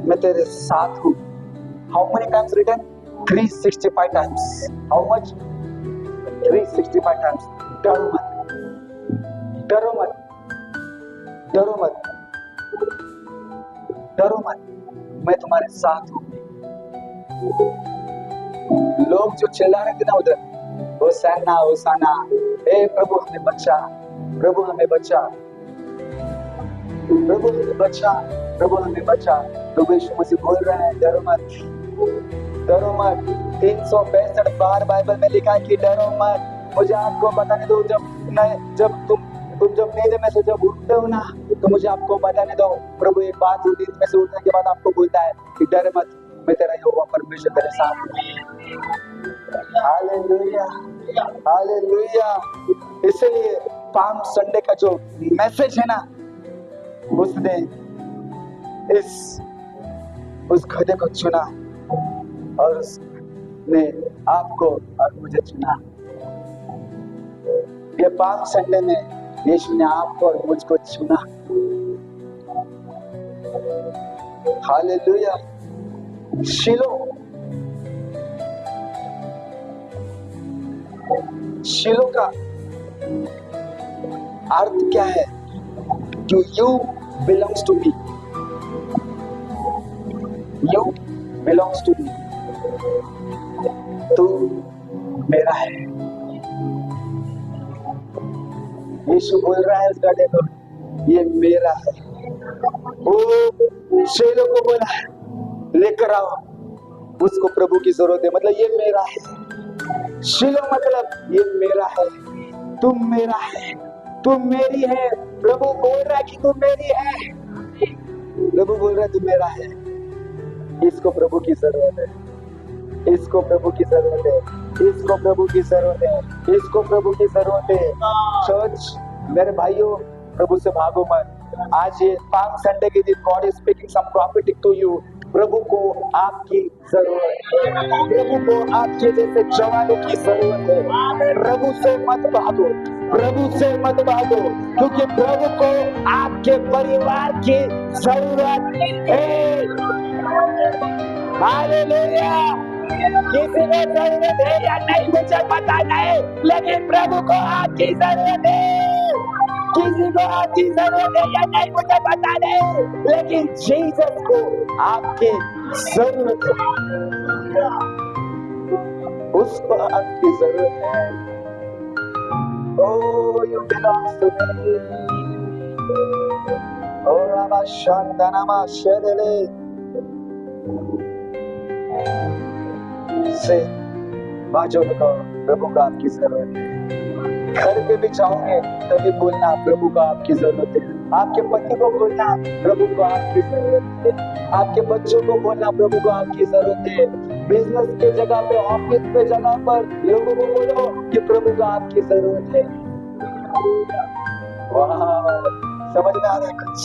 मैं तेरे साथ हूं। How many times written? 365 times. How much? 365 times. डरो मत, डरो मत, डरो मत, डरो मत, मैं तुम्हारे साथ हूं। लोग जो चिल्ला रहे थे ना उधर, होशाना, होशाना, हे प्रभु हमें बचा, प्रभु हमें बचा, प्रभु हमें बचा, प्रभु हमें बचा। प्रभु यीशु मसीह बोल रहे हैं डरो मत, डरो मत। 365 बार बाइबल में लिखा है कि डरो मत। मुझे आपको बताने दो, जब तुम जब नींद में से जब उठते हो ना, तो मुझे आपको बताने दो, प्रभु एक बात जो नींद में से उठने के बाद आपको बोलता है कि डर मत, मैं तेरा यहोवा परमेश्वर तेरे साथ हूं। Hallelujah, hallelujah. इसलिए पाम संडे का जो मैसेज है ना, उसने उस गधे को चुना और उसने आपको और मुझे चुना। ये पाम संडे में यीशु ने आपको और मुझको चुना। हालेलुया। शिलो का अर्थ क्या है? कि you belongs to me, you belongs to me, तू मेरा है। यीशु बोल रहा है उस गधे को, ये मेरा है। वो शेलों को बोला लेकर आओ, उसको प्रभु की जरूरत है, मतलब ये मेरा है। शिलो मतलब ये मेरा है, तुम मेरा है, तुम मेरी है। प्रभु बोल रहा है कि तुम मेरी है, प्रभु बोल रहा है तुम मेरा है। इसको प्रभु की जरूरत है, इसको प्रभु की जरूरत है, इसको प्रभु की जरूरत है, इसको प्रभु की जरूरत है। चर्च मेरे भाइयों, प्रभु से भागो मत। आज ये पाम संडे के दिन God is speaking some prophetic to you. प्रभु को आपकी जरूरत है, प्रभु को आपके जैसे जवानों की जरूरत है। प्रभु से मत भागो, प्रभु से मत भागो, क्योंकि प्रभु को आपके परिवार की जरूरत है। हालेलुया। किसी को जरूरत है या नहीं मुझे पता नहीं, लेकिन प्रभु को आपकी जरूरत है। किसी को आपकी जरूरत है या नहीं मुझे पता नहीं, लेकिन जीसस को आपकी जरूरत है। उसको आपकी जरूरत है। Oh, you belong to me. Oh, Rama Shandanama Shedele. से बाजू लगाओ, प्रभु का आपकी जरूरत है। घर पे भी जाओगे तभी बोलना प्रभु को आपकी जरूरत है। आपके पति को बोलना प्रभु को आपकी जरूरत है। आपके बच्चों को बोलना प्रभु को आपकी जरूरत है। बिजनेस के जगह पे, ऑफिस पे जगह पर लोगों को बोलो कि प्रभु को आपकी जरूरत है। वाह, समझ में आ रहा है कुछ?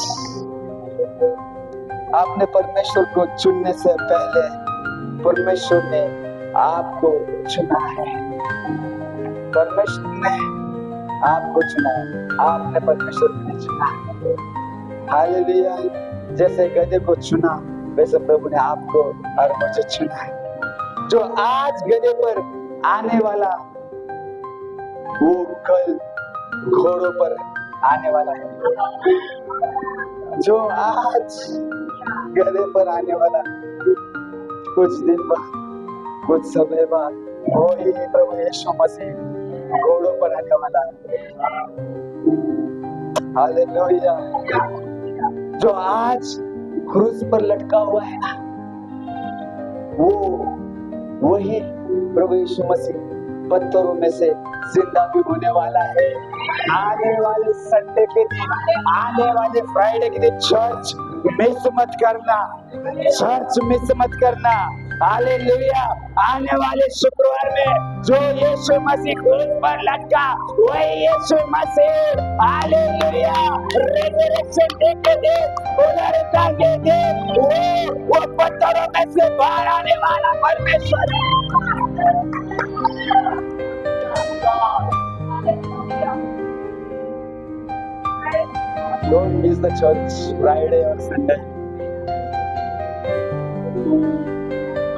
आपने परमेश्वर को चुनने से पहले परमेश्वर ने आपको चुना है। परमेश्वर ने आपको चुना है, आपने परमेश्वर को नहीं चुना। हालेलुया। जैसे गधे को चुना वैसे प्रभु ने आपको और मुझे चुना है। जो आज गधे पर आने वाला वो कल घोड़ों पर आने वाला है। जो आज गधे पर आने वाला कुछ दिन बाद, कुछ समय बाद वही प्रभु यीशु मसीह घोड़ों पर आने वाला है। हालेलुया। जो आज क्रूस पर लटका हुआ है ना, वो वही प्रभु यीशु मसीह पत्थरों में से जिंदा भी होने वाला है। आने वाले संडे के दिन, आने वाले फ्राइडे के दिन चर्च मिस मत करना, चर्च मिस मत करना। हालेलुया। आने वाले शुक्रवार में जो यीशु मसीह क्रूस पर लटका वही यीशु मसीह, हालेलुया, रिजरेक्शन डे के दिन, पुनरुत्थान के दिन वो पत्थरों में से बाहर आने वाला परमेश्वर है। Don't miss the church Friday or Sunday.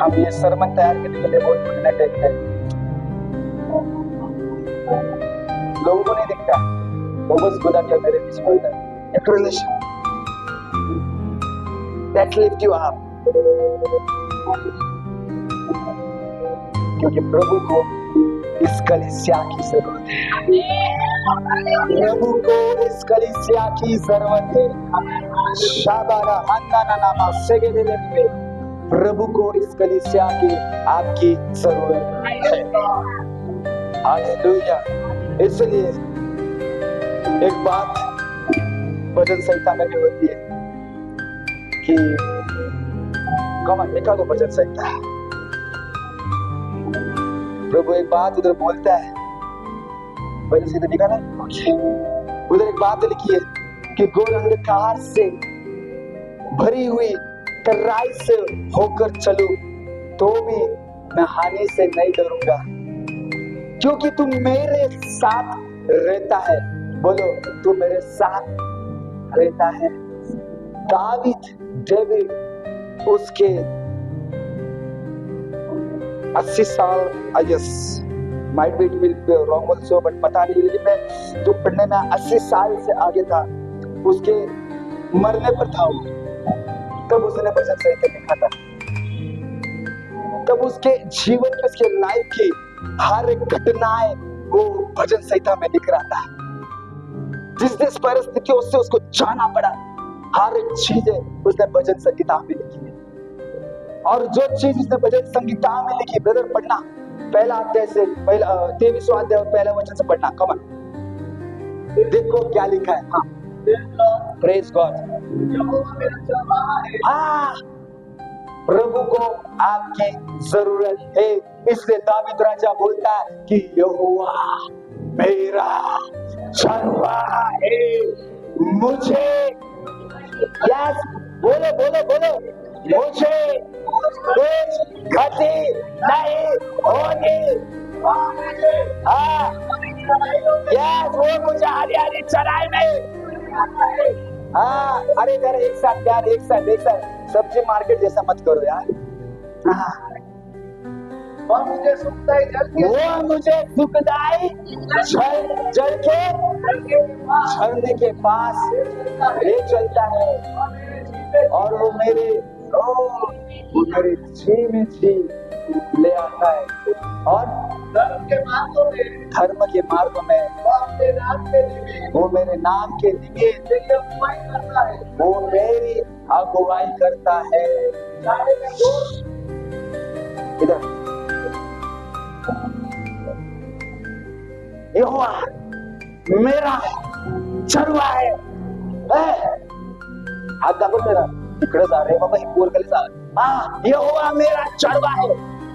हम ये सरमन तैयार करने के लिए बहुत मेहनत करते हैं। लोगों को नहीं दिखता, वो बस खुदा क्या मेरे बीच बोलता है। एक relation that lift you up, क्योंकि प्रभु को इस कलीसिया की जरूरत है। प्रभु को इस कलीसिया की जरूरत है। शाबारा हन्ना नामा सेगेदेले में प्रभु को इस कलीसिया की आपकी जरूरत है। हालेलुया। इसलिए एक बात भजन संहिता में भी होती है कि कौन लिखा तो भजन संहिता, प्रभु एक बात उधर बोलता है, भजन संहिता लिखा ना, उधर एक बात लिखी है कि घोर अंधकार से भरी हुई तराई से होकर चलूं तो भी मैं हानि से नहीं डरूंगा, क्योंकि तू मेरे साथ रहता है। बोलो, तू मेरे साथ रहता है। डेविड उसके 80 साल, might be it will be wrong also, but पता नहीं, लेकिन मैं तो पढ़ने में 80 साल से आगे था, उसके मरने पर था वो, तब उसने भजन संहिता लिखा था। तब उसके जीवन में, उसके लाइफ की हर एक घटनाएं वो भजन संहिता में लिख रहा था। जिस जिस परिस्थितियों से उसको जाना पड़ा, हर एक चीजें उसने भजन संहिता में लिखी है। और जो चीज उसने भजन संहिता में लिखी, ब्रदर पढ़ना, पहला अध्याय से, पहला 23वां अध्याय और पहला वचन से पढ़ना। कमन, देखो क्या लिखा है। हाँ, प्रेज गॉड। हाँ, प्रभु को आपकी जरूरत है। इसलिए दावीद राजा बोलता है कि यहोवा मेरा चरवाहा मुझे, यस, बोलो बोलो बोलो, मुझे कुछ गति नहीं होगी। हाँ, यस, वो मुझे हरी हरी चराई में। हाँ, अरे यार एक साथ यार, एक साथ सब्जी मार्केट जैसा मत करो यार। हाँ, वो मुझे सुखदाई जल के झरने के पास ले चलता है, और वो मेरे जी में जी ले आता है, और धर्म के मार्गों में वो मेरे नाम के लिए वो मेरी अगुवाई करता है। इधर यहोवा मेरा चरवा है। हात दाखव मेरा, इकडे जा रे बाबा, बोल गले जा। यहोवा मेरा चरवा है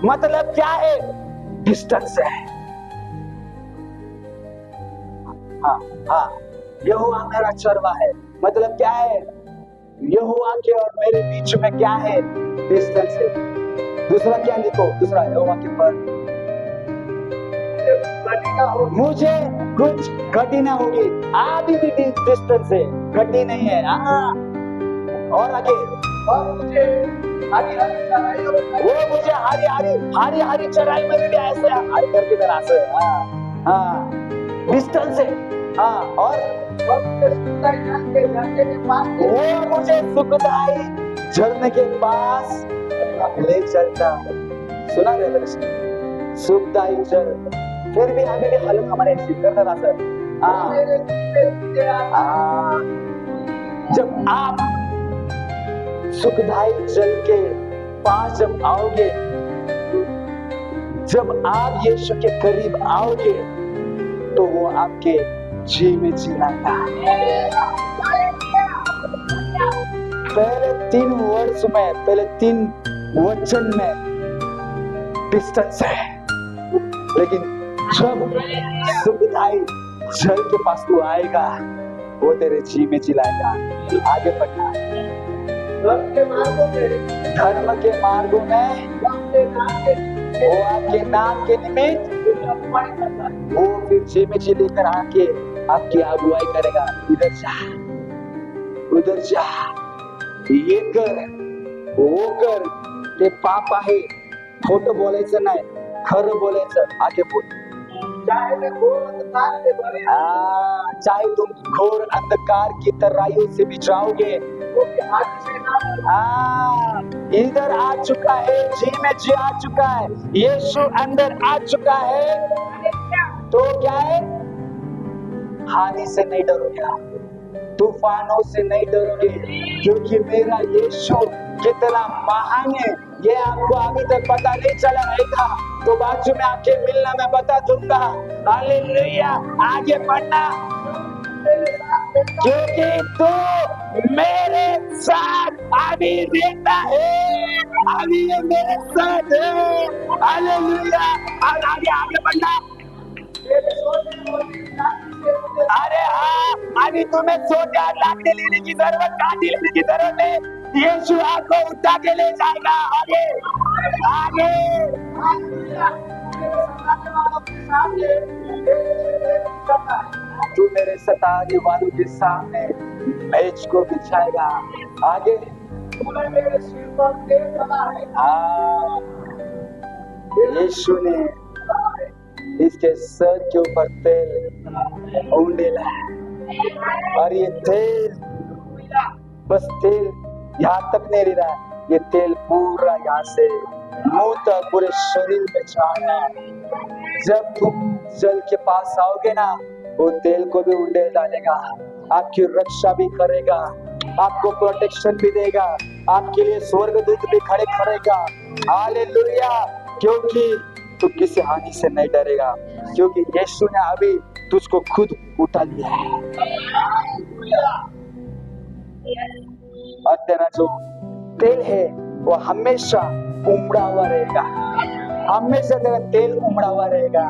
मतलब क्या है? डिस्टेंस है। हाँ, यहोवा मेरा चरवा है मतलब क्या है? यहोवा के और मेरे बीच में क्या है? डिस्टेंस है। दूसरा क्या लिखो? दूसरा यहोवा के पर मुझे कुछ घटी ना होगी। अभी भी डिस्टेंस है, घटी नहीं है। और आगे वो मुझे हरी हरी चराई में भी ऐसे हरी करके तरह से। डिस्टेंस है। और वो मुझे सुखदाई झरने के पास ले चलता है। सुना रेवलेशन, सुखदाई झरना। फिर भी अभी भी हालत हमारे ऐसी करता रहा सर। जब आप सुखदाई जल के पास जब आओगे, जब आप यीशु के करीब आओगे, तो वो आपके जी में जी लाता है। पहले 3 वर्ष में, पहले 3 वचन में डिस्टेंस है, लेकिन जब सुखदाई जल के पास तू आएगा, वो तेरे जी में जिलाएगा। आगे बढ़ना। धर्म के मार्गों में वो आपके नाम के निमित्त वो फिर जी में जी लेकर आके आपकी अगुवाई करेगा। इधर जा, उधर जा, ये कर, वो कर, ते पाप आहे। खोटं बोलायचं नाही, खरं बोलायचं। आगे बोल। चाहे तुम घोर अंधकार की तराइयों से भी जाओगे, इधर आ चुका है, जी में जी आ चुका है, यीशु अंदर आ चुका है, तो क्या है? हानि से नहीं डरोगे, तूफानों से नहीं डरोगे, क्योंकि मेरा यीशु कितना महान है ये आपको अभी तक पता नहीं चला रहेगा, तो बाजू में आके मिलना, मैं बता दूंगा। हालेलुया। आगे बढ़ना, क्योंकि तू मेरे साथ अभी रहता है, अभी ये मेरे साथ है। हालेलुया। आगे आगे बढ़ना। अरे हाँ, अभी तुम्हें सोचा लाठी लेने की जरूरत, काठी लेने की जरूरत है। यीशु आपको उठा के ले जाएगा। आगे आगे। तू मेरे सताने वालों के सामने मेज को बिछाएगा। आगे। यीशु ने इसके सर के ऊपर तेल उंडेला है, और ये तेल, बस तेल यहाँ तक नहीं ले रहा, ये तेल पूरा यहाँ से मुंह तक पूरे शरीर में जाना है। जब तुम जल के पास आओगे ना, वो तेल को भी उंडेल डालेगा, आपकी रक्षा भी करेगा, आपको प्रोटेक्शन भी देगा, आपके लिए स्वर्गदूत भी खड़े करेगा। हालेलुया। क्योंकि तू किसी हानि से नहीं डरेगा, क्योंकि यीशु ने अभी तुझको खुद उठा लिया है। और तेरा जो तेल है वो हमेशा उमड़ा हुआ रहेगा, हमेशा तेरा तेल उमड़ा हुआ रहेगा।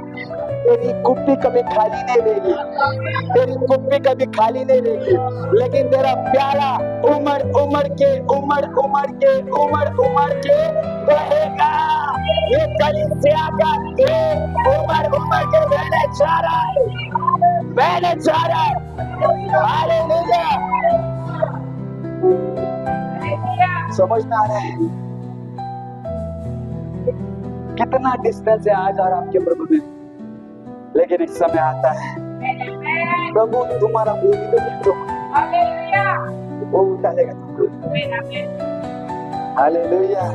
तेरी कुप्पी कभी खाली नहीं रहेगी, तेरी कुप्पी कभी खाली नहीं रहेगी, लेकिन तेरा प्याला उमड़ उमड़ के बहेगा। ये कलीसिया का तेल उमड़ के बहने जा रहा है, बहने जा रहा है। हालेलुया। समझ में आ रहा है कितना डिस्टेंस है आज और आपके प्रभु में, लेकिन एक समय आता है प्रभु तुम्हारा वो उठाएगा तुमको। हालेलुया।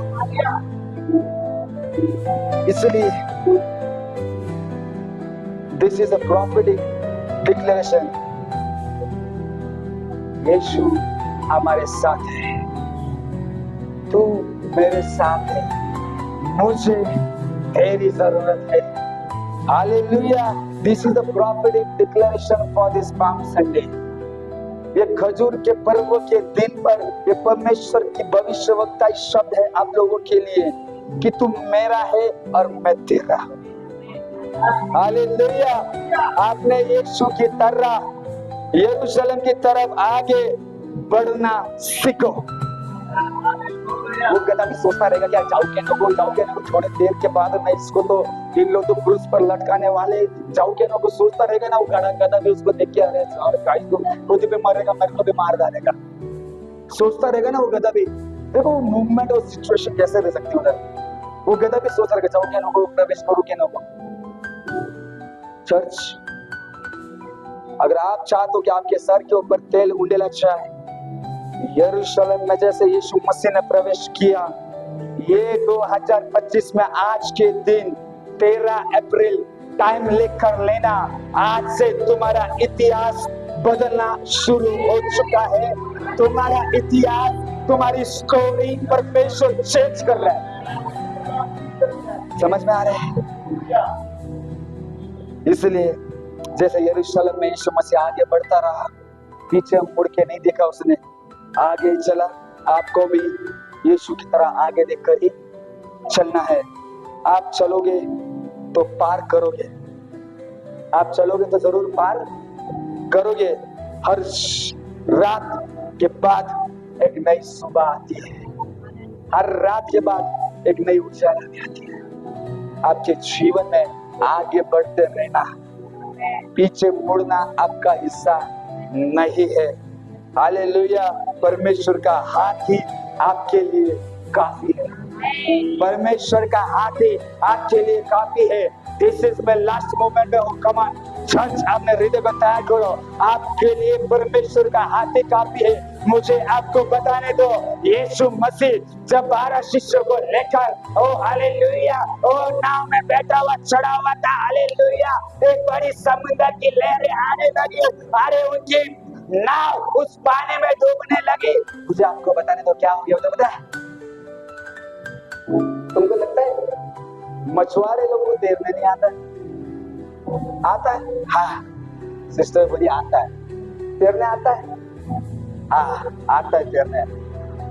इसलिए this is a prophetic declaration, Yeshu हमारे साथ है, तू मेरे साथ है, मुझे तेरी जरूरत है। Hallelujah. This is the prophetic declaration for this palm Sunday. ये खजूर के पर्व के दिन पर ये परमेश्वर की भविष्यवक्ता शब्द है आप लोगों के लिए कि तू मेरा है और मैं तेरा। हालेलुया। आपने यीशु की तरह यरूशलेम की तरफ आगे बढ़ना सीखो। वो गधा भी सोचता रहेगा क्या जाओगे ना, थोड़ी देर के बाद मैं इसको तो इन लोग तो क्रूस पर लटकाने वाले, जाओगे ना, वो सोचता रहेगा ना। वो गधा भी उसको देख के अरे गाइस तो खुद भी मरेगा, मेरे को भी मार डालेगा, सोचता रहेगा ना वो गधा भी। देखो मूवमेंट और सिचुएशन कैसे रह सकती है उधर। वो गधा भी सोच रहेगा जाओगे ना, प्रवेश करोगे ना। चर्च, अगर आप चाहते हो कि आपके सर के ऊपर तेल उंडेला जाए, यरूशलेम में जैसे यीशु मसीह ने प्रवेश किया, ये 2025 में आज के दिन 13 अप्रैल टाइम लिखकर लेना। आज से तुम्हारा इतिहास बदलना शुरू हो चुका है। तुम्हारा इतिहास, तुम्हारी स्टोरी परमेश्वर चेंज कर रहा है। समझ में आ रहा है? इसलिए जैसे यरूशलेम में यीशु मसीह आगे बढ़ता रहा, पीछे मुड़ के नहीं देखा उसने, आगे चला। आपको भी यीशु की तरह आगे देखकर ही चलना है। आप चलोगे तो पार करोगे, आप चलोगे तो जरूर पार करोगे। हर रात के बाद एक नई सुबह आती है, हर रात के बाद एक नई उजाला आती है। आपके जीवन में आगे बढ़ते रहना, पीछे मुड़ना आपका हिस्सा नहीं है। हालेलुया। परमेश्वर का हाथ ही आपके लिए काफी है, परमेश्वर का हाथ ही आपके लिए काफी है। This is my last moment में कम ऑन चर्च, आपने हृदय को तैयार करो, आपके लिए परमेश्वर का हाथ ही काफी है। मुझे आपको बताने दो, यीशु मसीह जब 12 शिष्यों को लेकर ओ हालेलुया ओ नाव में बैठा हुआ चढ़ा हुआ था, हालेलुया, एक बड़ी समुद्र की लहरें आने लगी, अरे उनकी नाव उस पानी में डूबने लगी। मुझे आपको बताने दो क्या हो गया पता है? तुमको लगता है मछुआरे लोगों को तैरने नहीं आता है? आता है? हाँ, सिस्टर बोली आता है। तैरने आता है? हाँ, आता है तैरने।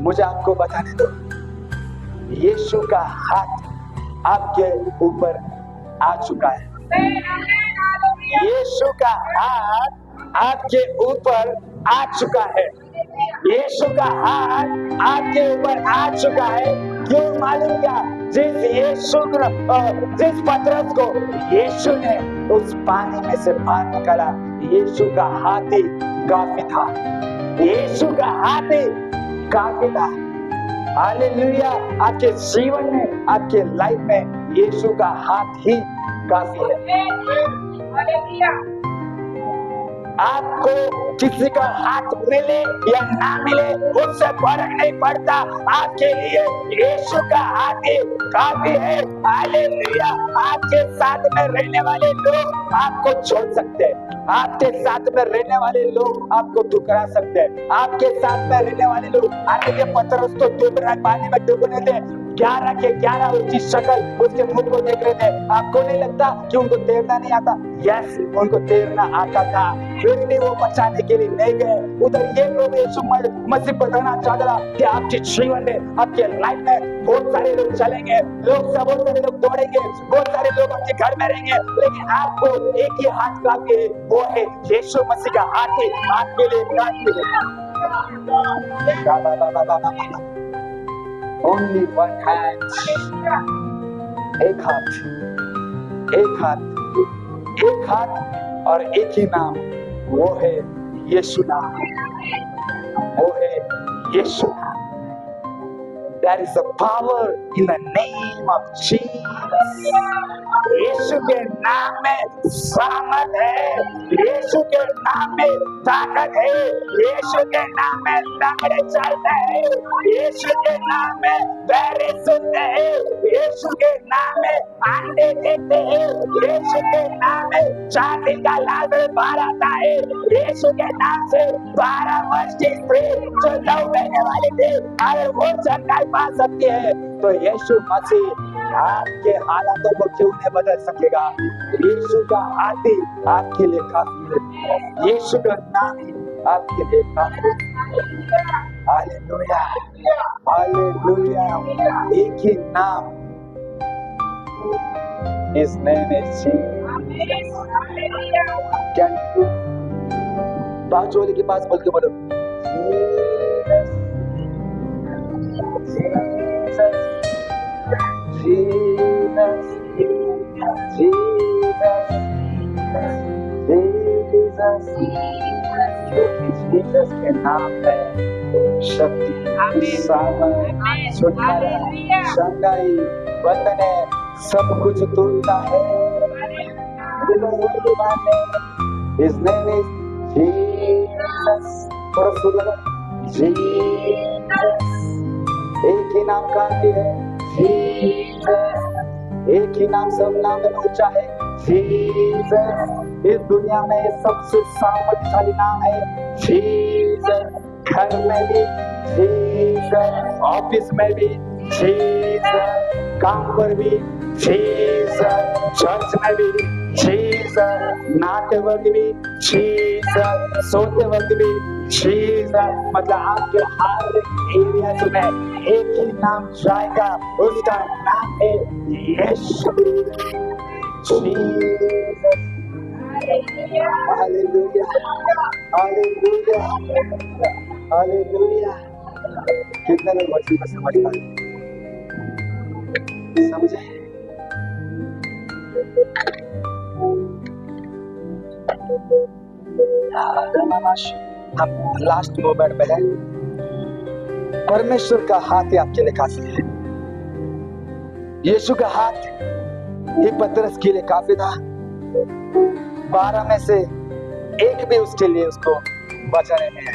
मुझे आपको बताने दो, यीशु का हाथ आपके ऊपर आ चुका है। यीशु का हाथ आपके ऊपर आ चुका है। यीशु का हाथ आपके ऊपर आ चुका है। क्यों मालूम क्या? जिस पतरस को यीशु ने उस पानी में से बाहर निकाला, यीशु का हाथ ही काफी था। यीशु का हाथ ही काफी था। हालेलुया। आपके जीवन में, आपके लाइफ में यीशु का हाथ ही काफी है। आपको किसी का हाथ मिले या ना मिले उससे फर्क नहीं पड़ता, आपके लिए यीशु का हाथ ही काफी है। हालेलुया। आपके साथ में रहने वाले लोग आपको छोड़ सकते हैं, आपके साथ में रहने वाले लोग आपको ठुकरा सकते हैं, आपके साथ में रहने वाले लोग, आगे पतरस तो डूब रहा पानी में डूबने थे, 11 के 11 उसकी शक्ल, उसके मुंह को देख रहे थे। आपको नहीं लगता कि उनको तैरना नहीं आता? यस, उनको तैरना आता था। फिर भी वो बचाने के लिए नहीं गए। उधर ये प्रभु यीशु मसीह बताना चाहता था कि आपके जीवन में, आपके लाइफ में बहुत सारे लोग चलेंगे, बहुत सारे लोग दौड़ेंगे, बहुत सारे लोग आपके घर में रहेंगे, लेकिन आपको एक ही हाथ काफी है, वो है यीशु मसीह का हाथ ही आपके लिए काफी है। Only one hand, एक हाथ, एक हाथ, एक हाथ और एक ही नाम, वो है यीशु नाम, वो है यीशु नाम। There is a power in the name of Jesus. यीशु के नाम में सामर्थ है, यीशु के नाम में ताकत है, यीशु के नाम में लंगड़े चलते हैं, यीशु के नाम में बहरे सुनते हैं, यीशु के नाम में अंधे देखते हैं, यीशु के नाम में चांदी का लाल बाहर आता है, यीशु के नाम से 12 वर्ष की स्त्री जो 9 महीने वाली थी, अगर वो चंगाई पा सकती है तो यीशु मसीह आपके हालातों को क्यों नहीं बदल सकेगा। यीशु का हाथ ही आपके लिए काफी है, यीशु का नाम ही आपके लिए काफी है। Hallelujah, hallelujah. एक ही नाम, His name is Jesus। क्या बात वाले के पास बोल के बोलो, Jesus, Jesus, Jesus, Jesus, क्योंकि जीसस के नाम में शक्ति, सामर्थ, छुटकारा, चंगाई, बंधन सब कुछ तोड़ता है। His name is Jesus। थोड़ा सुन लो, Jesus। एक ही नाम काफी है, जीसस। एक ही नाम सब नाम में ऊंचा है, जीसस। इस दुनिया में सबसे सामर्थ्यशाली नाम है जीसस। घर में भी जीसस, ऑफिस में भी जीसस, काम पर भी जीसस, चर्च में भी जीसस, नहाते वक्त भी जीसस, सोते वक्त भी जीसस। मतलब आपके हर एरिया में एक ही नाम जाएगा, उसका नाम है यीशु। जीसस। Hallelujah, hallelujah, hallelujah. कितने लोग वचन को समझ पाए? समझे? हम लास्ट मोमेंट में है। परमेश्वर का हाथ ही आपके लिए काफी है। यीशु का हाथ ही पतरस के लिए काफी था। 12 में से एक भी उसके लिए उसको बचाने में है।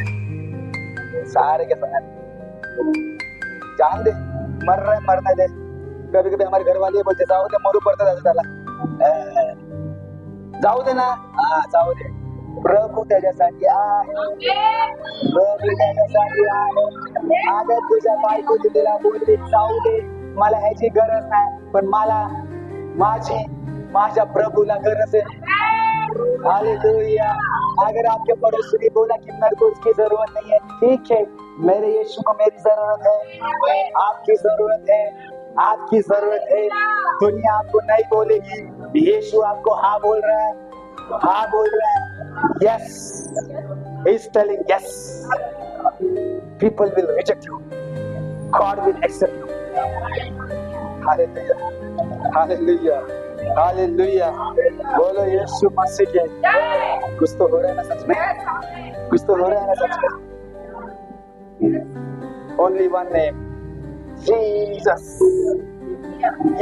सारे के सारे जान दे, मर रहे मरने दे। कभी कभी हमारे घर वाले बोलते जाओ दे, मोरू पड़ता जाता जाऊ दे ना, हाँ जाऊ दे। प्रभु त्याच्यासाठी आहे, प्रभु त्याच्यासाठी आहे। अगं तुझ्या बायको तिला बोलली जाऊ दे, मला ह्याची गरज नाही, पण मला माझ्या प्रभुला गरज है। हालेलुया। अगर आपके पड़ोसी ने बोला कि मेरे को उसकी जरूरत नहीं है, ठीक है, मेरे यीशु को मेरी जरूरत है, आपकी जरूरत है, आपकी जरूरत है। दुनिया आपको नहीं बोलेगी, यीशु आपको हाँ बोल रहा है, हाँ बोल रहा है। Yes, he's telling yes. People will reject you, God will accept you. Hallelujah, hallelujah, hallelujah. बोलो यीशु मसीह के। कुछ तो हो रहा है ना सच में, कुछ तो हो रहा है ना सच में। Only one name, Jesus।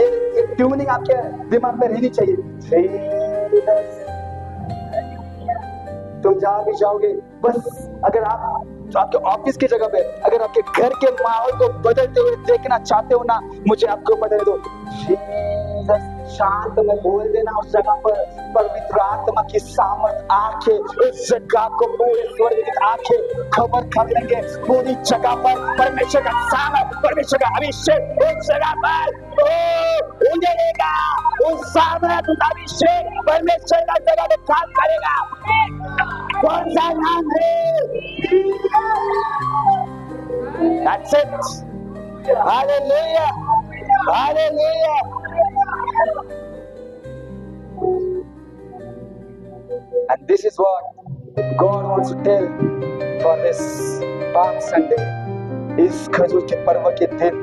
ये ट्यूनिंग आपके दिमाग में रहनी चाहिए, Jesus। तुम जहाँ भी जाओगे, बस अगर आप आपके ऑफिस की जगह पे, अगर आपके घर के माहौल को बदलते हुए देखना चाहते हो ना, मुझे आपको बदल दो। शांत में बोल देना उस जगह पर पवित्र आत्मा की सामर्थ आके उस जगह को पूरे स्वर्ग की आंखें खबर कर लेंगे। पूरी जगह पर परमेश्वर का सामर्थ, परमेश्वर का अभिषेक उस जगह पर उड़ेगा। उस सामर्थ, उस अभिषेक परमेश्वर का जगह में काम करेगा। कौन सा नाम है? That's it. Hallelujah. Hallelujah. And this is what God wants to tell for this Palm Sunday. इस खजूर के पर्व के दिन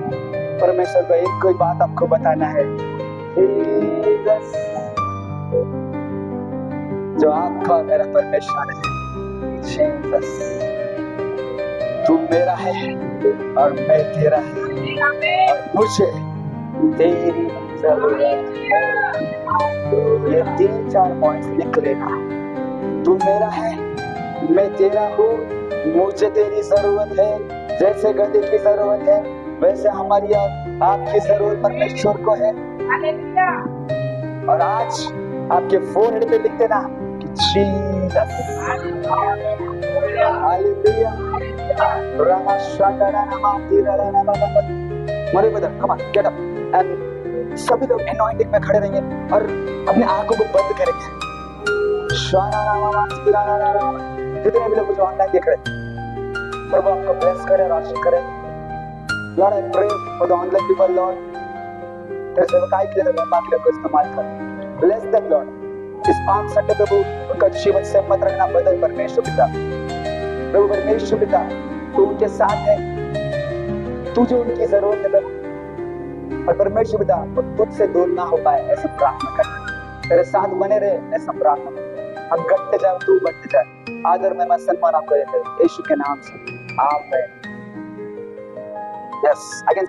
परमेश्वर को एक कोई बात आपको बताना है। Jesus, जो आपका मेरा परमेश्वर है, Jesus, तू मेरा है और मैं तेरा है और मुझे तेरी जरूरत है। ये 3-4 पॉइंट्स लिख लेना। तू मेरा है, मैं तेरा हूँ, मुझे तेरी जरूरत है। जैसे गधे की जरूरत है वैसे हमारी आपकी जरूरत परमेश्वर को है। और आज आपके फोरहेड पे लिख देना कि जीसस। हालेलुया। रामा शाकारा नामा तीरा रामा बाबा। मरे बदर, come on, get up. And सभी लोग एनॉइंटिंग में खड़े रहिए और अपने आंखों को बंद करेंगे। शाना रामा तीरा रामा। जितने भी लोग जो ऑनलाइन देख रहे हैं, प्रभु आपको ब्लेस करे, आशीष करे। Lord, I pray for the online people, Lord. तेरे सेवकाई के लिए महिमा के लिए इस्तेमाल कर। Bless them Lord. इस पाक संडे प्रभु उनका जीवन से मत रखना, बदल परमेश्वर पिता। प्रभु परमेश्वर पिता, तू उनके साथ है, तुझे उनकी जरूरत है प्रभु। और परमेश्वर पिता, वो तुझसे दूर ना हो पाए ऐसा प्रार्थना कर। तेरे साथ बने रहे ऐसा प्रार्थना कर। हम घटते जाए, तू बढ़ते जाए। आदर में सम्मान आपको देते हैं यीशु के नाम से, आमीन। Yes, I can